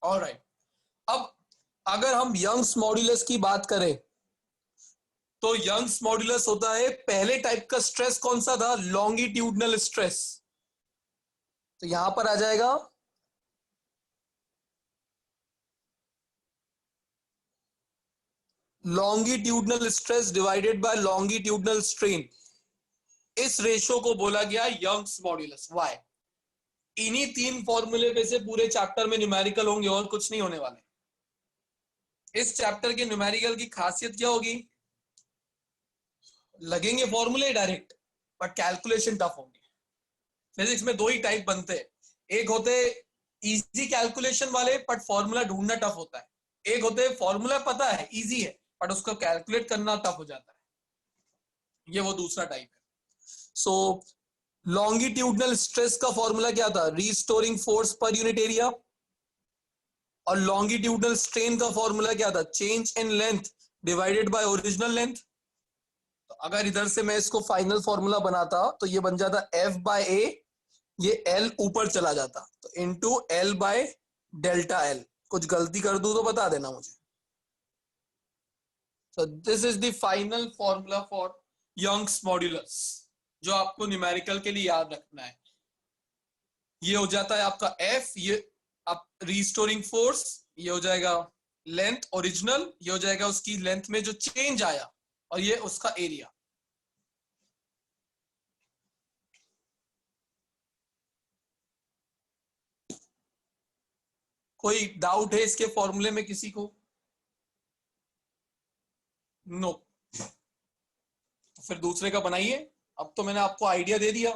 Speaker 1: ऑलराइट, अब अगर हम यंग्स मॉड्यूलस की बात करें तो यंग्स मॉड्यूलस होता है, पहले टाइप का स्ट्रेस कौन सा था? Longitudinal stress. तो यहां पर आ जाएगा longitudinal stress divided bye longitudinal strain. इस रेशो को बोला गया यंग्स मॉड्यूलस। वाई? इन्हीं 3 फॉर्मूले पे से पूरे चैप्टर में न्यूमेरिकल होंगे और कुछ नहीं होने वाले। इस चैप्टर के न्यूमेरिकल की खासियत क्या होगी? लगेंगे फॉर्मूले डायरेक्ट, बट कैलकुलेशन टफ होंगे। फिजिक्स में 2 ही टाइप बनते हैं, एक होते इजी कैलकुलेशन वाले बट फॉर्मूला ढूंढना टफ होता है, एक होते फॉर्मूला पता है इजी है बट उसको कैलकुलेट करना टफ हो जाता है। ये वो दूसरा टाइप है। सो लॉन्गिट्यूडनल स्ट्रेस का फॉर्मूला क्या था? Restoring force per unit area. और लॉन्गिट्यूडनल स्ट्रेन का फॉर्मूला क्या था? Change in length divided by original length. तो अगर इधर से मैं इसको फाइनल फॉर्मूला बनाता तो ये बन जाता F बाय ए, ये L ऊपर चला जाता, तो into L by delta L। कुछ गलती कर दूं तो बता देना मुझे। So this is the final formula for Young's modulus, जो आपको न्यूमेरिकल के लिए याद रखना है। ये हो जाता है आपका F, ये आप रीस्टोरिंग फोर्स, ये हो जाएगा लेंथ ओरिजिनल, ये हो जाएगा उसकी लेंथ में जो चेंज आया, और ये उसका एरिया। कोई डाउट है इसके फॉर्मूले में किसी को? नो। फिर दूसरे का बनाइए। अब तो मैंने आपको आइडिया दे दिया।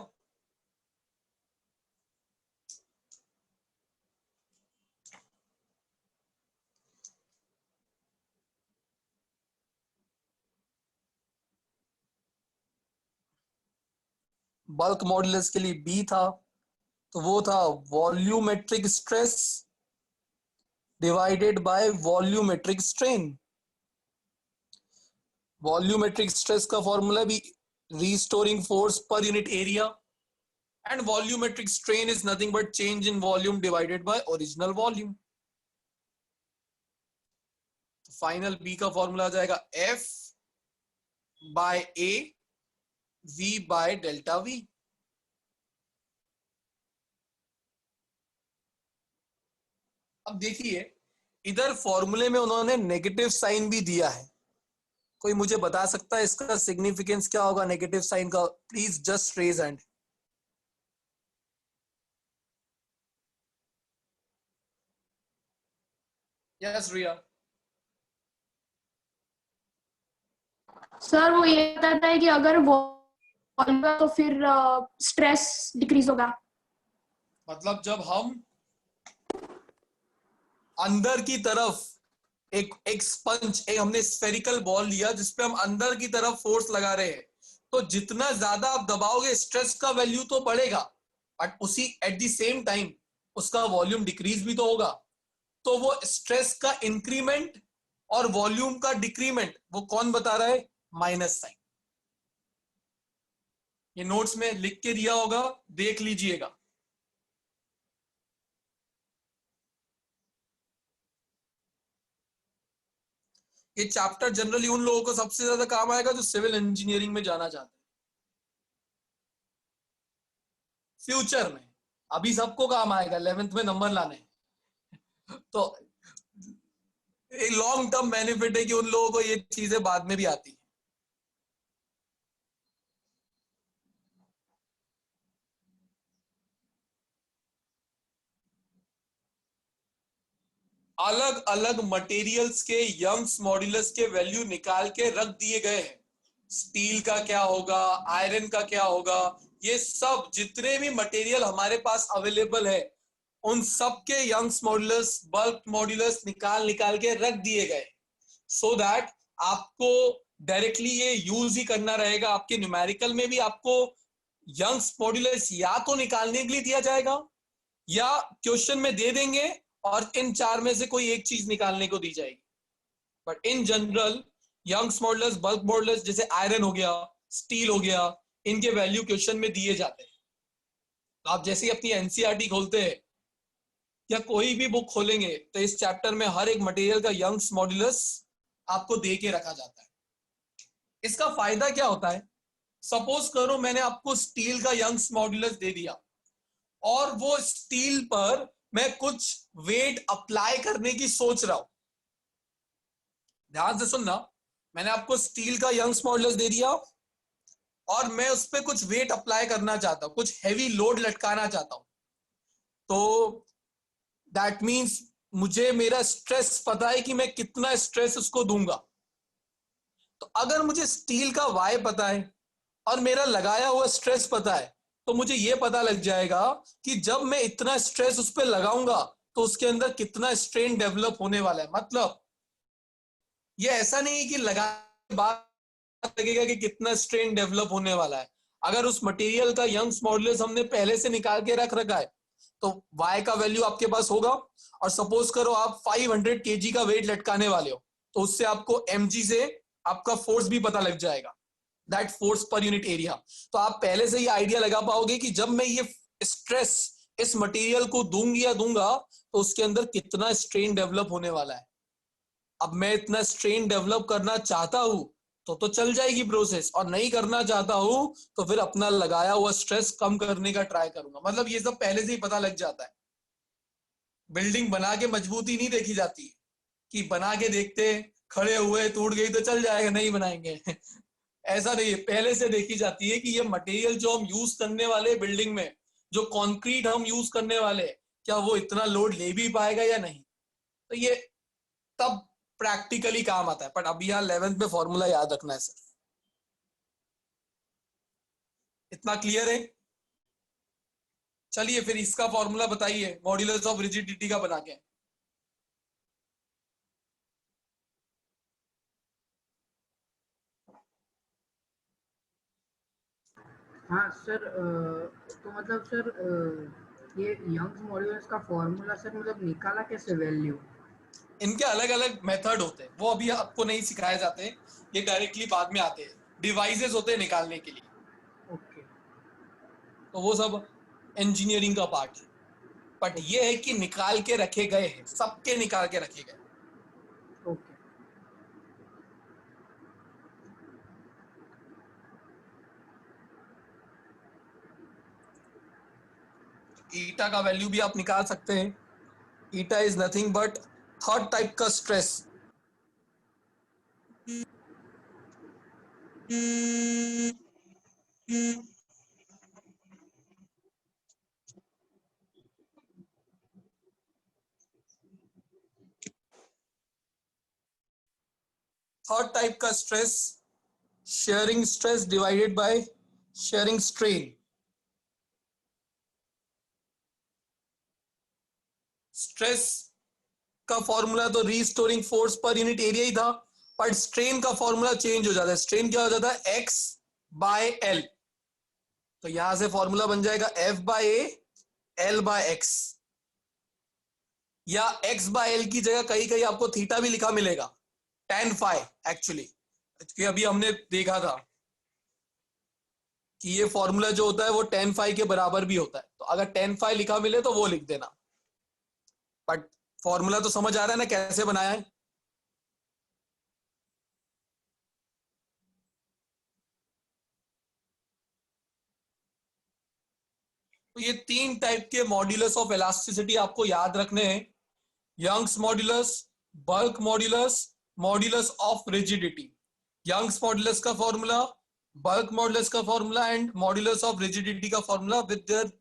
Speaker 1: बल्क मॉड्यूलस के लिए बी था, तो वो था volumetric stress divided by volumetric strain. Volumetric stress का फॉर्मूला भी restoring force per unit area, and volumetric strain is nothing but change in volume divided by original volume. Final B का फॉर्मूला आ जाएगा F by A, V by delta V। अब देखिए इधर फॉर्मूले में उन्होंने नेगेटिव साइन भी दिया है। कोई मुझे बता सकता है इसका सिग्निफिकेंस क्या होगा नेगेटिव साइन का? Please just raise hand. Yes Riya.
Speaker 3: Sir वो ये बताता है कि अगर वॉल्यूम तो फिर स्ट्रेस डिक्रीज होगा।
Speaker 1: मतलब जब हम अंदर की तरफ एक स्पंज, हमने स्फेरिकल बॉल लिया जिसपे हम अंदर की तरफ फोर्स लगा रहे हैं, तो जितना ज्यादा आप दबाओगे स्ट्रेस का वैल्यू तो बढ़ेगा, बट उसी एट द सेम टाइम उसका वॉल्यूम डिक्रीज भी तो होगा। तो वो स्ट्रेस का इंक्रीमेंट और वॉल्यूम का डिक्रीमेंट वो कौन बता रहा है? Minus sign. ये नोट्स में लिख के दिया होगा, देख लीजिएगा। ये चैप्टर जनरली उन लोगों को सबसे ज्यादा काम आएगा जो सिविल इंजीनियरिंग में जाना चाहते हैं फ्यूचर में। अभी सबको काम आएगा 11th में नंबर लाने। तो एक लॉन्ग टर्म बेनिफिट है कि उन लोगों को ये चीजें बाद में भी आती है। अलग अलग मटेरियल्स के यंग्स मॉड्यूलस के वैल्यू निकाल के रख दिए गए हैं। स्टील का क्या होगा, आयरन का क्या होगा, ये सब जितने भी मटेरियल हमारे पास अवेलेबल है उन सब के यंग्स मॉड्यूलस, बल्क मॉड्यूलस निकाल के रख दिए गए, सो दैट आपको डायरेक्टली ये यूज ही करना रहेगा। आपके न्यूमेरिकल में भी आपको यंग्स मॉड्यूलस या तो निकालने के लिए दिया जाएगा या क्वेश्चन में दे देंगे और इन चार में से कोई एक चीज निकालने को दी जाएगी। But in general Young's modulus, bulk modulus, जैसे आयरन हो गया, स्टील हो गया, इनके वैल्यू क्वेश्चन में दिए जाते हैं। तो आप जैसे ही अपनी एनसीईआरटी खोलते हैं या कोई भी बुक खोलेंगे तो इस चैप्टर में हर एक मटेरियल का यंग्स मॉड्यूलस आपको दे के रखा जाता है। इसका फायदा क्या होता है? सपोज करो मैंने आपको स्टील का यंग्स मॉड्यूलस दे दिया और वो स्टील पर मैं कुछ वेट अप्लाई करने की सोच रहा हूं। ध्यान से सुनना, मैंने आपको स्टील का यंग्स मॉड्यूलस दे दिया और मैं उस पर कुछ वेट अप्लाई करना चाहता हूं, कुछ हैवी लोड लटकाना चाहता हूं। तो दैट मीन्स मुझे मेरा स्ट्रेस पता है कि मैं कितना स्ट्रेस उसको दूंगा। तो अगर मुझे स्टील का वाई पता है और मेरा लगाया हुआ स्ट्रेस पता है तो मुझे यह पता लग जाएगा कि जब मैं इतना स्ट्रेस उस पर लगाऊंगा तो उसके अंदर कितना स्ट्रेन डेवलप होने वाला है। मतलब ये ऐसा नहीं है कि लगाने बाद लगेगा कि कितना स्ट्रेन डेवलप होने वाला है। अगर उस मटेरियल का यंग्स मॉड्यूलस हमने पहले से निकाल के रख रखा है तो y का वैल्यू आपके पास होगा। और सपोज करो आप 500 kg का वेट लटकाने वाले हो तो उससे आपको mg से आपका फोर्स भी पता लग जाएगा, that force per unit area. तो आप पहले से ही आइडिया लगा पाओगे कि जब मैं ये स्ट्रेस इस मटेरियल को दूंगा तो उसके अंदर कितना स्ट्रेन डेवलप होने वाला है। अब मैं इतना स्ट्रेन डेवलप करना चाहता हूं तो चल जाएगी प्रोसेस, और नहीं करना चाहता हूं तो फिर अपना लगाया हुआ स्ट्रेस कम करने का ट्राई करूंगा। मतलब ये सब पहले से ही पता लग जाता है। बिल्डिंग बना के मजबूती नहीं देखी जाती कि बना के देखते खड़े हुए टूट गई तो चल जाएगा, नहीं बनाएंगे ऐसा नहीं है, पहले से देखी जाती है कि ये मटेरियल जो हम यूज करने वाले बिल्डिंग में, जो कंक्रीट हम यूज करने वाले, क्या वो इतना लोड ले भी पाएगा या नहीं। तो ये तब प्रैक्टिकली काम आता है। बट अभी यहाँ 11th में फॉर्मूला याद रखना है सर। इतना क्लियर है? चलिए फिर इसका फॉर्मूला बताइए मॉड्यूलस ऑफ रिजिडिटी का बना के।
Speaker 4: हाँ सर, तो मतलब सर ये यंग्स मॉड्यूलस का फॉर्मूला सर मतलब निकाला कैसे वैल्यू?
Speaker 1: इनके अलग अलग मेथड होते हैं, वो अभी आपको नहीं सिखाए जाते, ये डायरेक्टली बाद में आते हैं। डिवाइसेस होते हैं निकालने के लिए,
Speaker 4: ओके
Speaker 1: तो वो सब इंजीनियरिंग का पार्ट है। बट ये है कि निकाल के रखे गए हैं, सबके निकाल के रखे गए।
Speaker 4: ओके
Speaker 1: ईटा का वैल्यू भी आप निकाल सकते हैं। Eta is nothing but third type का स्ट्रेस। थर्ड टाइप का stress shearing stress divided by shearing strain. Stress का फॉर्मूला तो restoring force per unit area ही था, बट स्ट्रेन का फॉर्मूला चेंज हो जाता है। स्ट्रेन क्या हो जाता है? X by L. तो यहां से फॉर्मूला बन जाएगा F by A L by X, या एक्स बाय एल की जगह कहीं कहीं आपको थीटा भी लिखा मिलेगा, tan फाई एक्चुअली, क्योंकि अभी हमने देखा था कि ये फॉर्मूला जो होता है वो tan फाई के बराबर भी होता है। तो अगर tan फाई लिखा मिले तो वो लिख देना। बट फॉर्मूला तो समझ आ रहा है ना कैसे बनाया है? तो ये तीन टाइप के मॉड्यूलस ऑफ इलास्टिसिटी आपको याद रखने हैं। Young's modulus, bulk modulus, modulus of rigidity. Young's modulus का फॉर्मूला, बल्क मॉड्यूलस का formula and modulus of rigidity का formula with their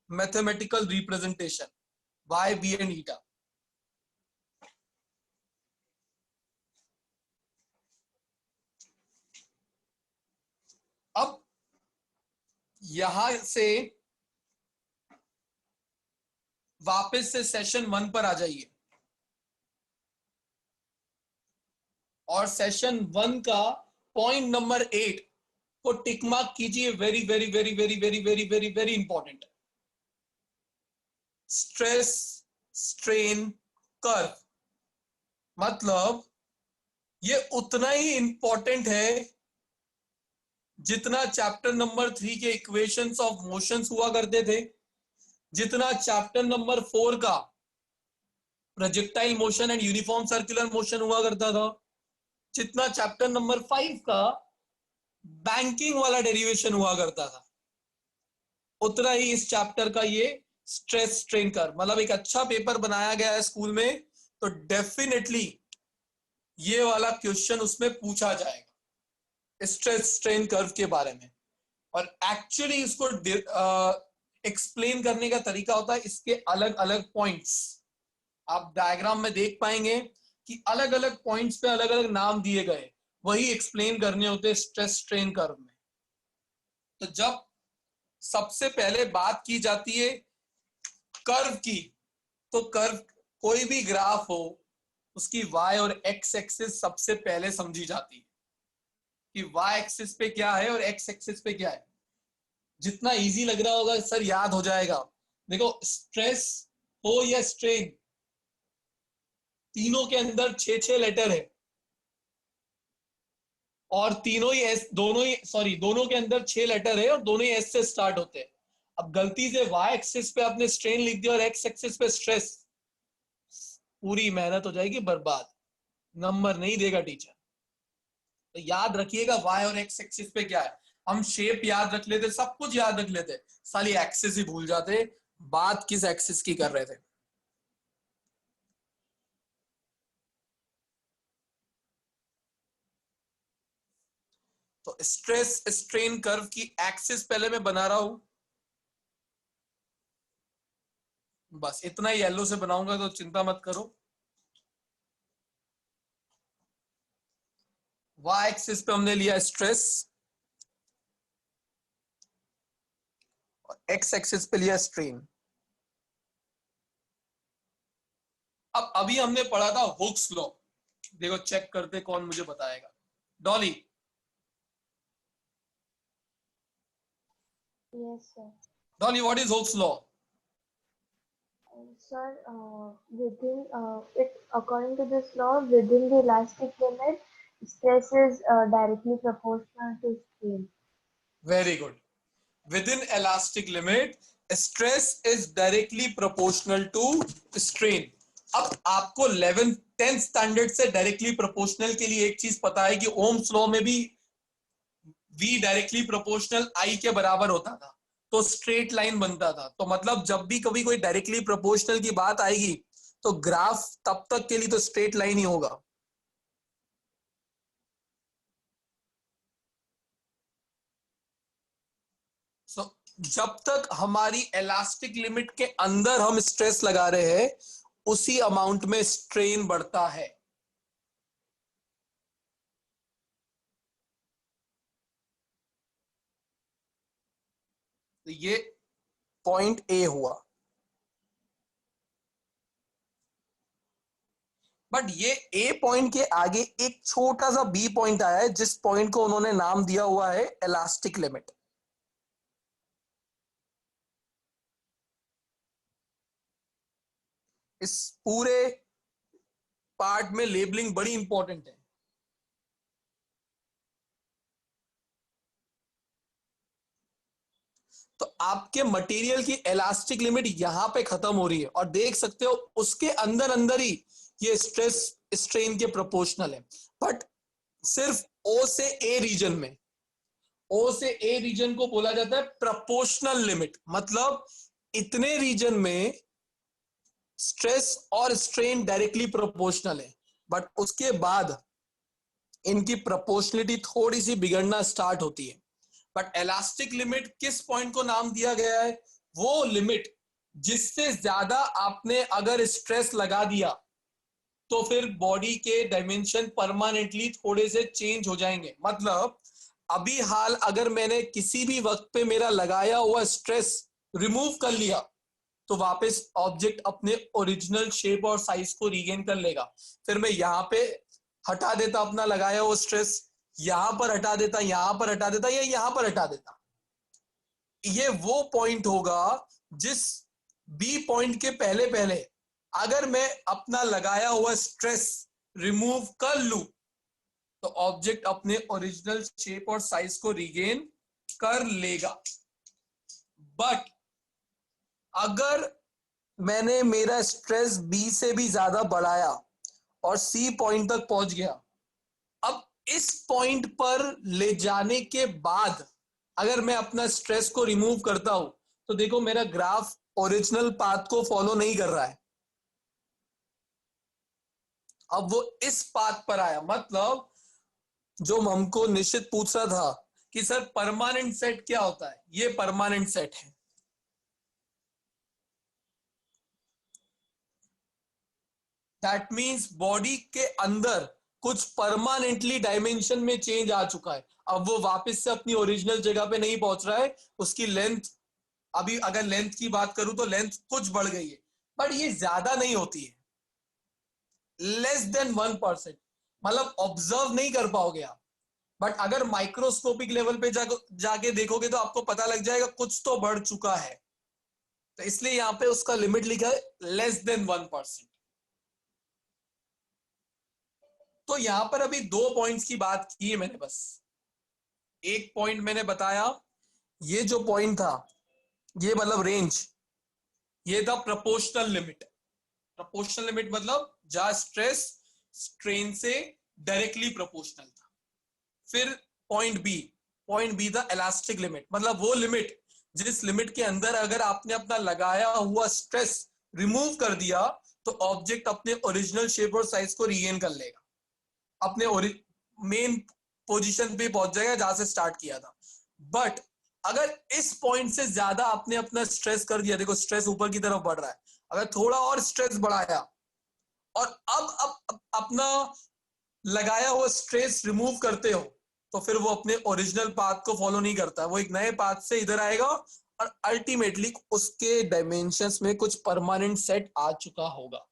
Speaker 1: mathematical representation y, b and eta। अब यहां से वापस से सेशन 1 पर आ जाइए और सेशन 1 का पॉइंट नंबर 8 को टिक मार्क कीजिए. Very very very very very very very very important. Stress strain curve, मतलब ये उतना ही इंपॉर्टेंट है जितना चैप्टर नंबर 3 के इक्वेशंस ऑफ मोशंस हुआ करते थे, जितना चैप्टर नंबर 4 का projectile motion and uniform circular motion हुआ करता था, जितना चैप्टर नंबर 5 का बैंकिंग वाला डेरिवेशन हुआ करता था, उतना ही इस चैप्टर का ये स्ट्रेस स्ट्रेन कर्व. मतलब एक अच्छा पेपर बनाया गया है स्कूल में तो डेफिनेटली ये वाला क्वेश्चन उसमें पूछा जाएगा स्ट्रेस स्ट्रेन कर्व के बारे में. और एक्चुअली इसको एक्सप्लेन करने का तरीका होता है इसके अलग अलग पॉइंट्स. आप डायग्राम में देख पाएंगे कि अलग अलग पॉइंट्स पे अलग अलग नाम दिए गए, वही एक्सप्लेन करने होते हैं स्ट्रेस स्ट्रेन कर्व में. तो जब सबसे पहले बात की जाती है कर्व की, तो कर्व कोई भी ग्राफ हो उसकी y और x एक्सिस सबसे पहले समझी जाती है कि y एक्सिस पे क्या है और x एक्सिस पे क्या है. जितना इजी लग रहा होगा सर याद हो जाएगा. देखो स्ट्रेस हो या स्ट्रेन, तीनों के अंदर 6 लेटर है और दोनों के अंदर 6 लेटर है और दोनों ही एस से स्टार्ट होते हैं. अब गलती से y एक्सिस पे आपने स्ट्रेन लिख दिया और x एक्सिस पे स्ट्रेस, पूरी मेहनत हो जाएगी बर्बाद, नंबर नहीं देगा टीचर. तो याद रखिएगा y और x एक्सिस पे क्या है. हम शेप याद रख लेते, सब कुछ याद रख लेते, साली एक्सिस ही भूल जाते बात किस एक्सिस की कर रहे थे. तो स्ट्रेस स्ट्रेन कर्व की एक्सिस पहले मैं बना रहा हूं, बस इतना ही येलो से बनाऊंगा तो चिंता मत करो. y एक्सिस पे हमने लिया स्ट्रेस और x एक्सिस पे लिया स्ट्रेन. अब अभी हमने पढ़ा था हुक्स लॉ. देखो चेक करते कौन मुझे बताएगा. Dolly.
Speaker 5: Yes, sir.
Speaker 1: Dolly, what is Hooke's law?
Speaker 5: Sir, according to this law, within the elastic limit, stress is directly proportional to strain.
Speaker 1: Very good. Within elastic limit, stress is directly proportional to strain. अब आपको 11th 10th स्टैंडर्ड से डायरेक्टली प्रोपोर्शनल के लिए एक चीज पता है कि ओम्स लॉ में भी V डायरेक्टली प्रोपोर्शनल I के बराबर होता था तो स्ट्रेट लाइन बनता था. तो मतलब जब भी कभी कोई डायरेक्टली प्रोपोर्शनल की बात आएगी तो ग्राफ तब तक के लिए तो स्ट्रेट लाइन ही होगा. जब तक हमारी इलास्टिक लिमिट के अंदर हम स्ट्रेस लगा रहे हैं उसी अमाउंट में स्ट्रेन बढ़ता है. तो ये पॉइंट ए हुआ. बट ये ए पॉइंट के आगे एक छोटा सा बी पॉइंट आया है जिस पॉइंट को उन्होंने नाम दिया हुआ है इलास्टिक लिमिट. इस पूरे पार्ट में लेबलिंग बड़ी इंपॉर्टेंट है. तो आपके मटेरियल की इलास्टिक लिमिट यहां पे खत्म हो रही है और देख सकते हो उसके अंदर अंदर ही ये स्ट्रेस स्ट्रेन के प्रोपोर्शनल है. बट सिर्फ ओ से ए रीजन में, ओ से ए रीजन को बोला जाता है प्रोपोर्शनल लिमिट. मतलब इतने रीजन में स्ट्रेस और स्ट्रेन डायरेक्टली प्रोपोर्शनल है बट उसके बाद इनकी प्रोपोर्शनलिटी थोड़ी सी बिगड़ना स्टार्ट होती है. बट इलास्टिक लिमिट किस पॉइंट को नाम दिया गया है? वो लिमिट जिससे ज्यादा आपने अगर स्ट्रेस लगा दिया तो फिर बॉडी के डायमेंशन परमानेंटली थोड़े से चेंज हो जाएंगे. मतलब अभी हाल अगर मैंने किसी भी वक्त पे मेरा लगाया हुआ स्ट्रेस रिमूव कर लिया तो वापस ऑब्जेक्ट अपने ओरिजिनल शेप और साइज को रीगेन कर लेगा। फिर मैं यहाँ पे हटा देता अपना लगाया वो स्ट्रेस, यहां पर हटा देता, यहां पर हटा देता या यहां पर हटा देता। ये वो पॉइंट होगा जिस बी पॉइंट के पहले पहले अगर मैं अपना लगाया हुआ स्ट्रेस रिमूव कर लूं तो ऑब्जेक्ट अपने ओरिजिनल शेप और साइज को रीगेन कर लेगा। बट अगर मैंने मेरा स्ट्रेस बी से भी ज्यादा बढ़ाया और सी पॉइंट तक पहुंच गया, अब इस पॉइंट पर ले जाने के बाद अगर मैं अपना स्ट्रेस को रिमूव करता हूं तो देखो मेरा ग्राफ ओरिजिनल पाथ को फॉलो नहीं कर रहा है, अब वो इस पाथ पर आया। मतलब जो हमको निश्चित पूछ रहा था कि सर परमानेंट सेट क्या होता है, ये परमानेंट सेट है। दैट मीन्स बॉडी के अंदर कुछ परमानेंटली डायमेंशन में चेंज आ चुका है, अब वो वापस से अपनी ओरिजिनल जगह पे नहीं पहुंच रहा है। उसकी लेंथ, अभी अगर लेंथ की बात करूं तो लेंथ कुछ बढ़ गई है, बट ये ज्यादा नहीं होती है, लेस देन 1%, मतलब ऑब्जर्व नहीं कर पाओगे आप। बट अगर माइक्रोस्कोपिक लेवल पे जाके देखोगे तो आपको पता लग जाएगा कुछ तो बढ़ चुका है, तो इसलिए यहां पे उसका लिमिट लिखा है लेस देन 1%। तो यहां पर अभी 2 पॉइंट्स की बात की है मैंने, बस एक पॉइंट मैंने बताया, ये जो पॉइंट था ये मतलब रेंज, ये था प्रोपोर्शनल लिमिट। प्रोपोर्शनल लिमिट मतलब जहां स्ट्रेस स्ट्रेन से डायरेक्टली प्रोपोर्शनल था। फिर पॉइंट बी था इलास्टिक लिमिट, मतलब वो लिमिट जिस लिमिट के अंदर अगर आपने अपना लगाया हुआ स्ट्रेस रिमूव कर दिया तो ऑब्जेक्ट अपने ओरिजिनल शेप और साइज को रीगेन कर लेगा, अपने मेन पोजीशन पे पहुंच जाएगा जहां से स्टार्ट किया था। बट अगर इस पॉइंट से ज्यादा आपने अपना स्ट्रेस कर दिया, देखो स्ट्रेस ऊपर की तरफ बढ़ रहा है, अगर थोड़ा और स्ट्रेस बढ़ाया और अब अपना लगाया हुआ स्ट्रेस रिमूव करते हो तो फिर वो अपने ओरिजिनल पाथ को फॉलो नहीं करता, वो एक नए पाथ से इधर आएगा और अल्टीमेटली उसके डायमेंशंस में कुछ परमानेंट सेट आ चुका होगा,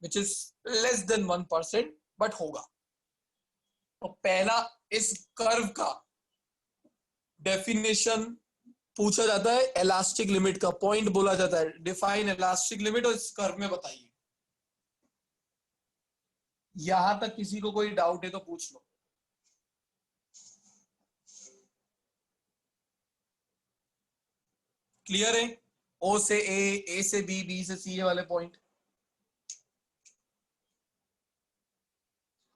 Speaker 1: which is less than 1%, but होगा। तो पहला इस कर्व का डेफिनेशन पूछा जाता है, इलास्टिक लिमिट का पॉइंट बोला जाता है, डिफाइन इलास्टिक लिमिट, और इस कर्व में बताइए। यहां तक किसी को कोई डाउट है तो पूछ लो। क्लियर है? ओ से ए से बी से सी वाले पॉइंट।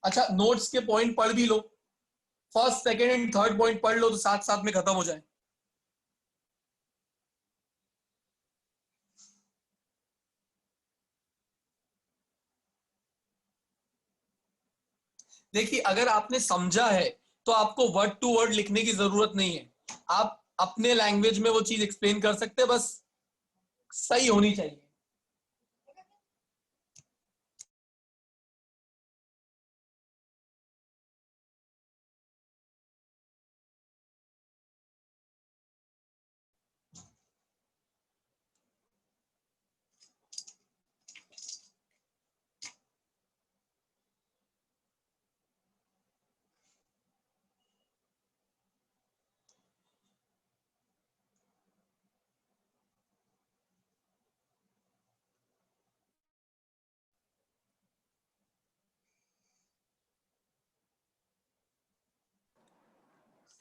Speaker 1: अच्छा, नोट्स के पॉइंट पढ़ भी लो, first second and third point पढ़ लो तो साथ साथ में खत्म हो जाए। देखिए अगर आपने समझा है तो आपको वर्ड टू वर्ड लिखने की जरूरत नहीं है, आप अपने लैंग्वेज में वो चीज एक्सप्लेन कर सकते हैं, बस सही होनी चाहिए।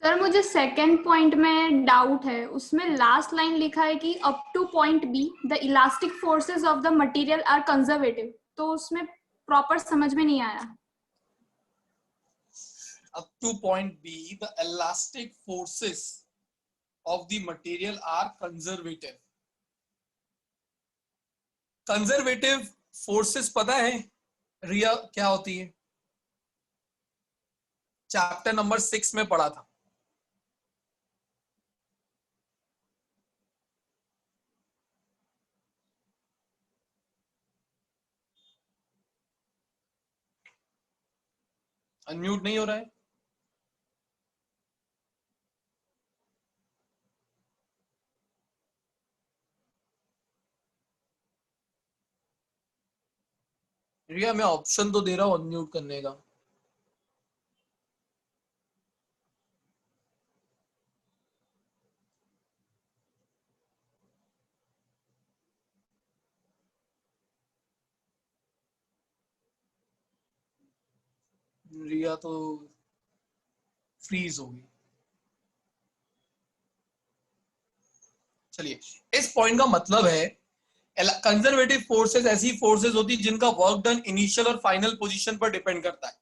Speaker 3: सर मुझे सेकंड पॉइंट में डाउट है, उसमें लास्ट लाइन लिखा है कि up to point B the elastic forces of the material are conservative, तो उसमें प्रॉपर समझ में नहीं आया।
Speaker 1: Up to point B, the elastic forces of the material are conservative. Conservative forces पता है रिया क्या होती है? चैप्टर नंबर 6 में पढ़ा था। अनम्यूट नहीं हो रहा है? रिया मैं ऑप्शन तो दे रहा हूँ अनम्यूट करने का। रिया तो फ्रीज होगी। चलिए, इस पॉइंट का मतलब है कंजर्वेटिव फोर्सेस ऐसी फोर्सेस होती जिनका वर्क डन इनिशियल और फाइनल पोजीशन पर डिपेंड करता है,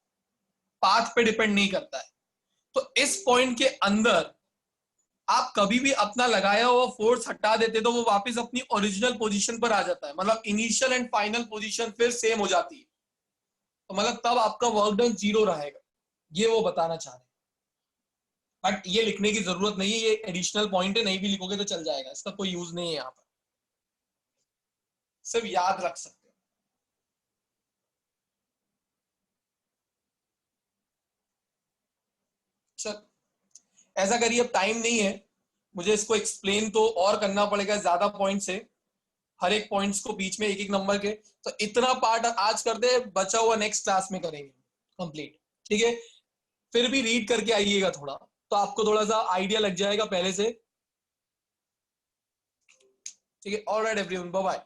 Speaker 1: पाथ पे डिपेंड नहीं करता है। तो इस पॉइंट के अंदर आप कभी भी अपना लगाया हुआ फोर्स हटा देते तो वो वापस अपनी ओरिजिनल पोजीशन पर आ जाता है, मतलब इनिशियल एंड फाइनल पोजीशन फिर सेम हो जाती है। तो मतलब तब आपका वर्क डन 0 रहेगा, ये वो बताना चाह रहे हैं। बट ये लिखने की जरूरत नहीं है, ये एडिशनल पॉइंट है, नहीं भी लिखोगे तो चल जाएगा, इसका कोई यूज नहीं है यहाँ पर, सिर्फ याद रख सकते हो। चल ऐसा करिए, अब टाइम नहीं है, मुझे इसको एक्सप्लेन तो और करना पड़ेगा ज्यादा पॉइंट से, हर एक पॉइंट्स को बीच में एक एक नंबर के। तो इतना पार्ट आज कर दे, बचा हुआ नेक्स्ट क्लास में करेंगे कंप्लीट, ठीक है। फिर भी रीड करके आइएगा थोड़ा, तो आपको थोड़ा सा आइडिया लग जाएगा पहले से, ठीक है। Alright everyone, bye bye.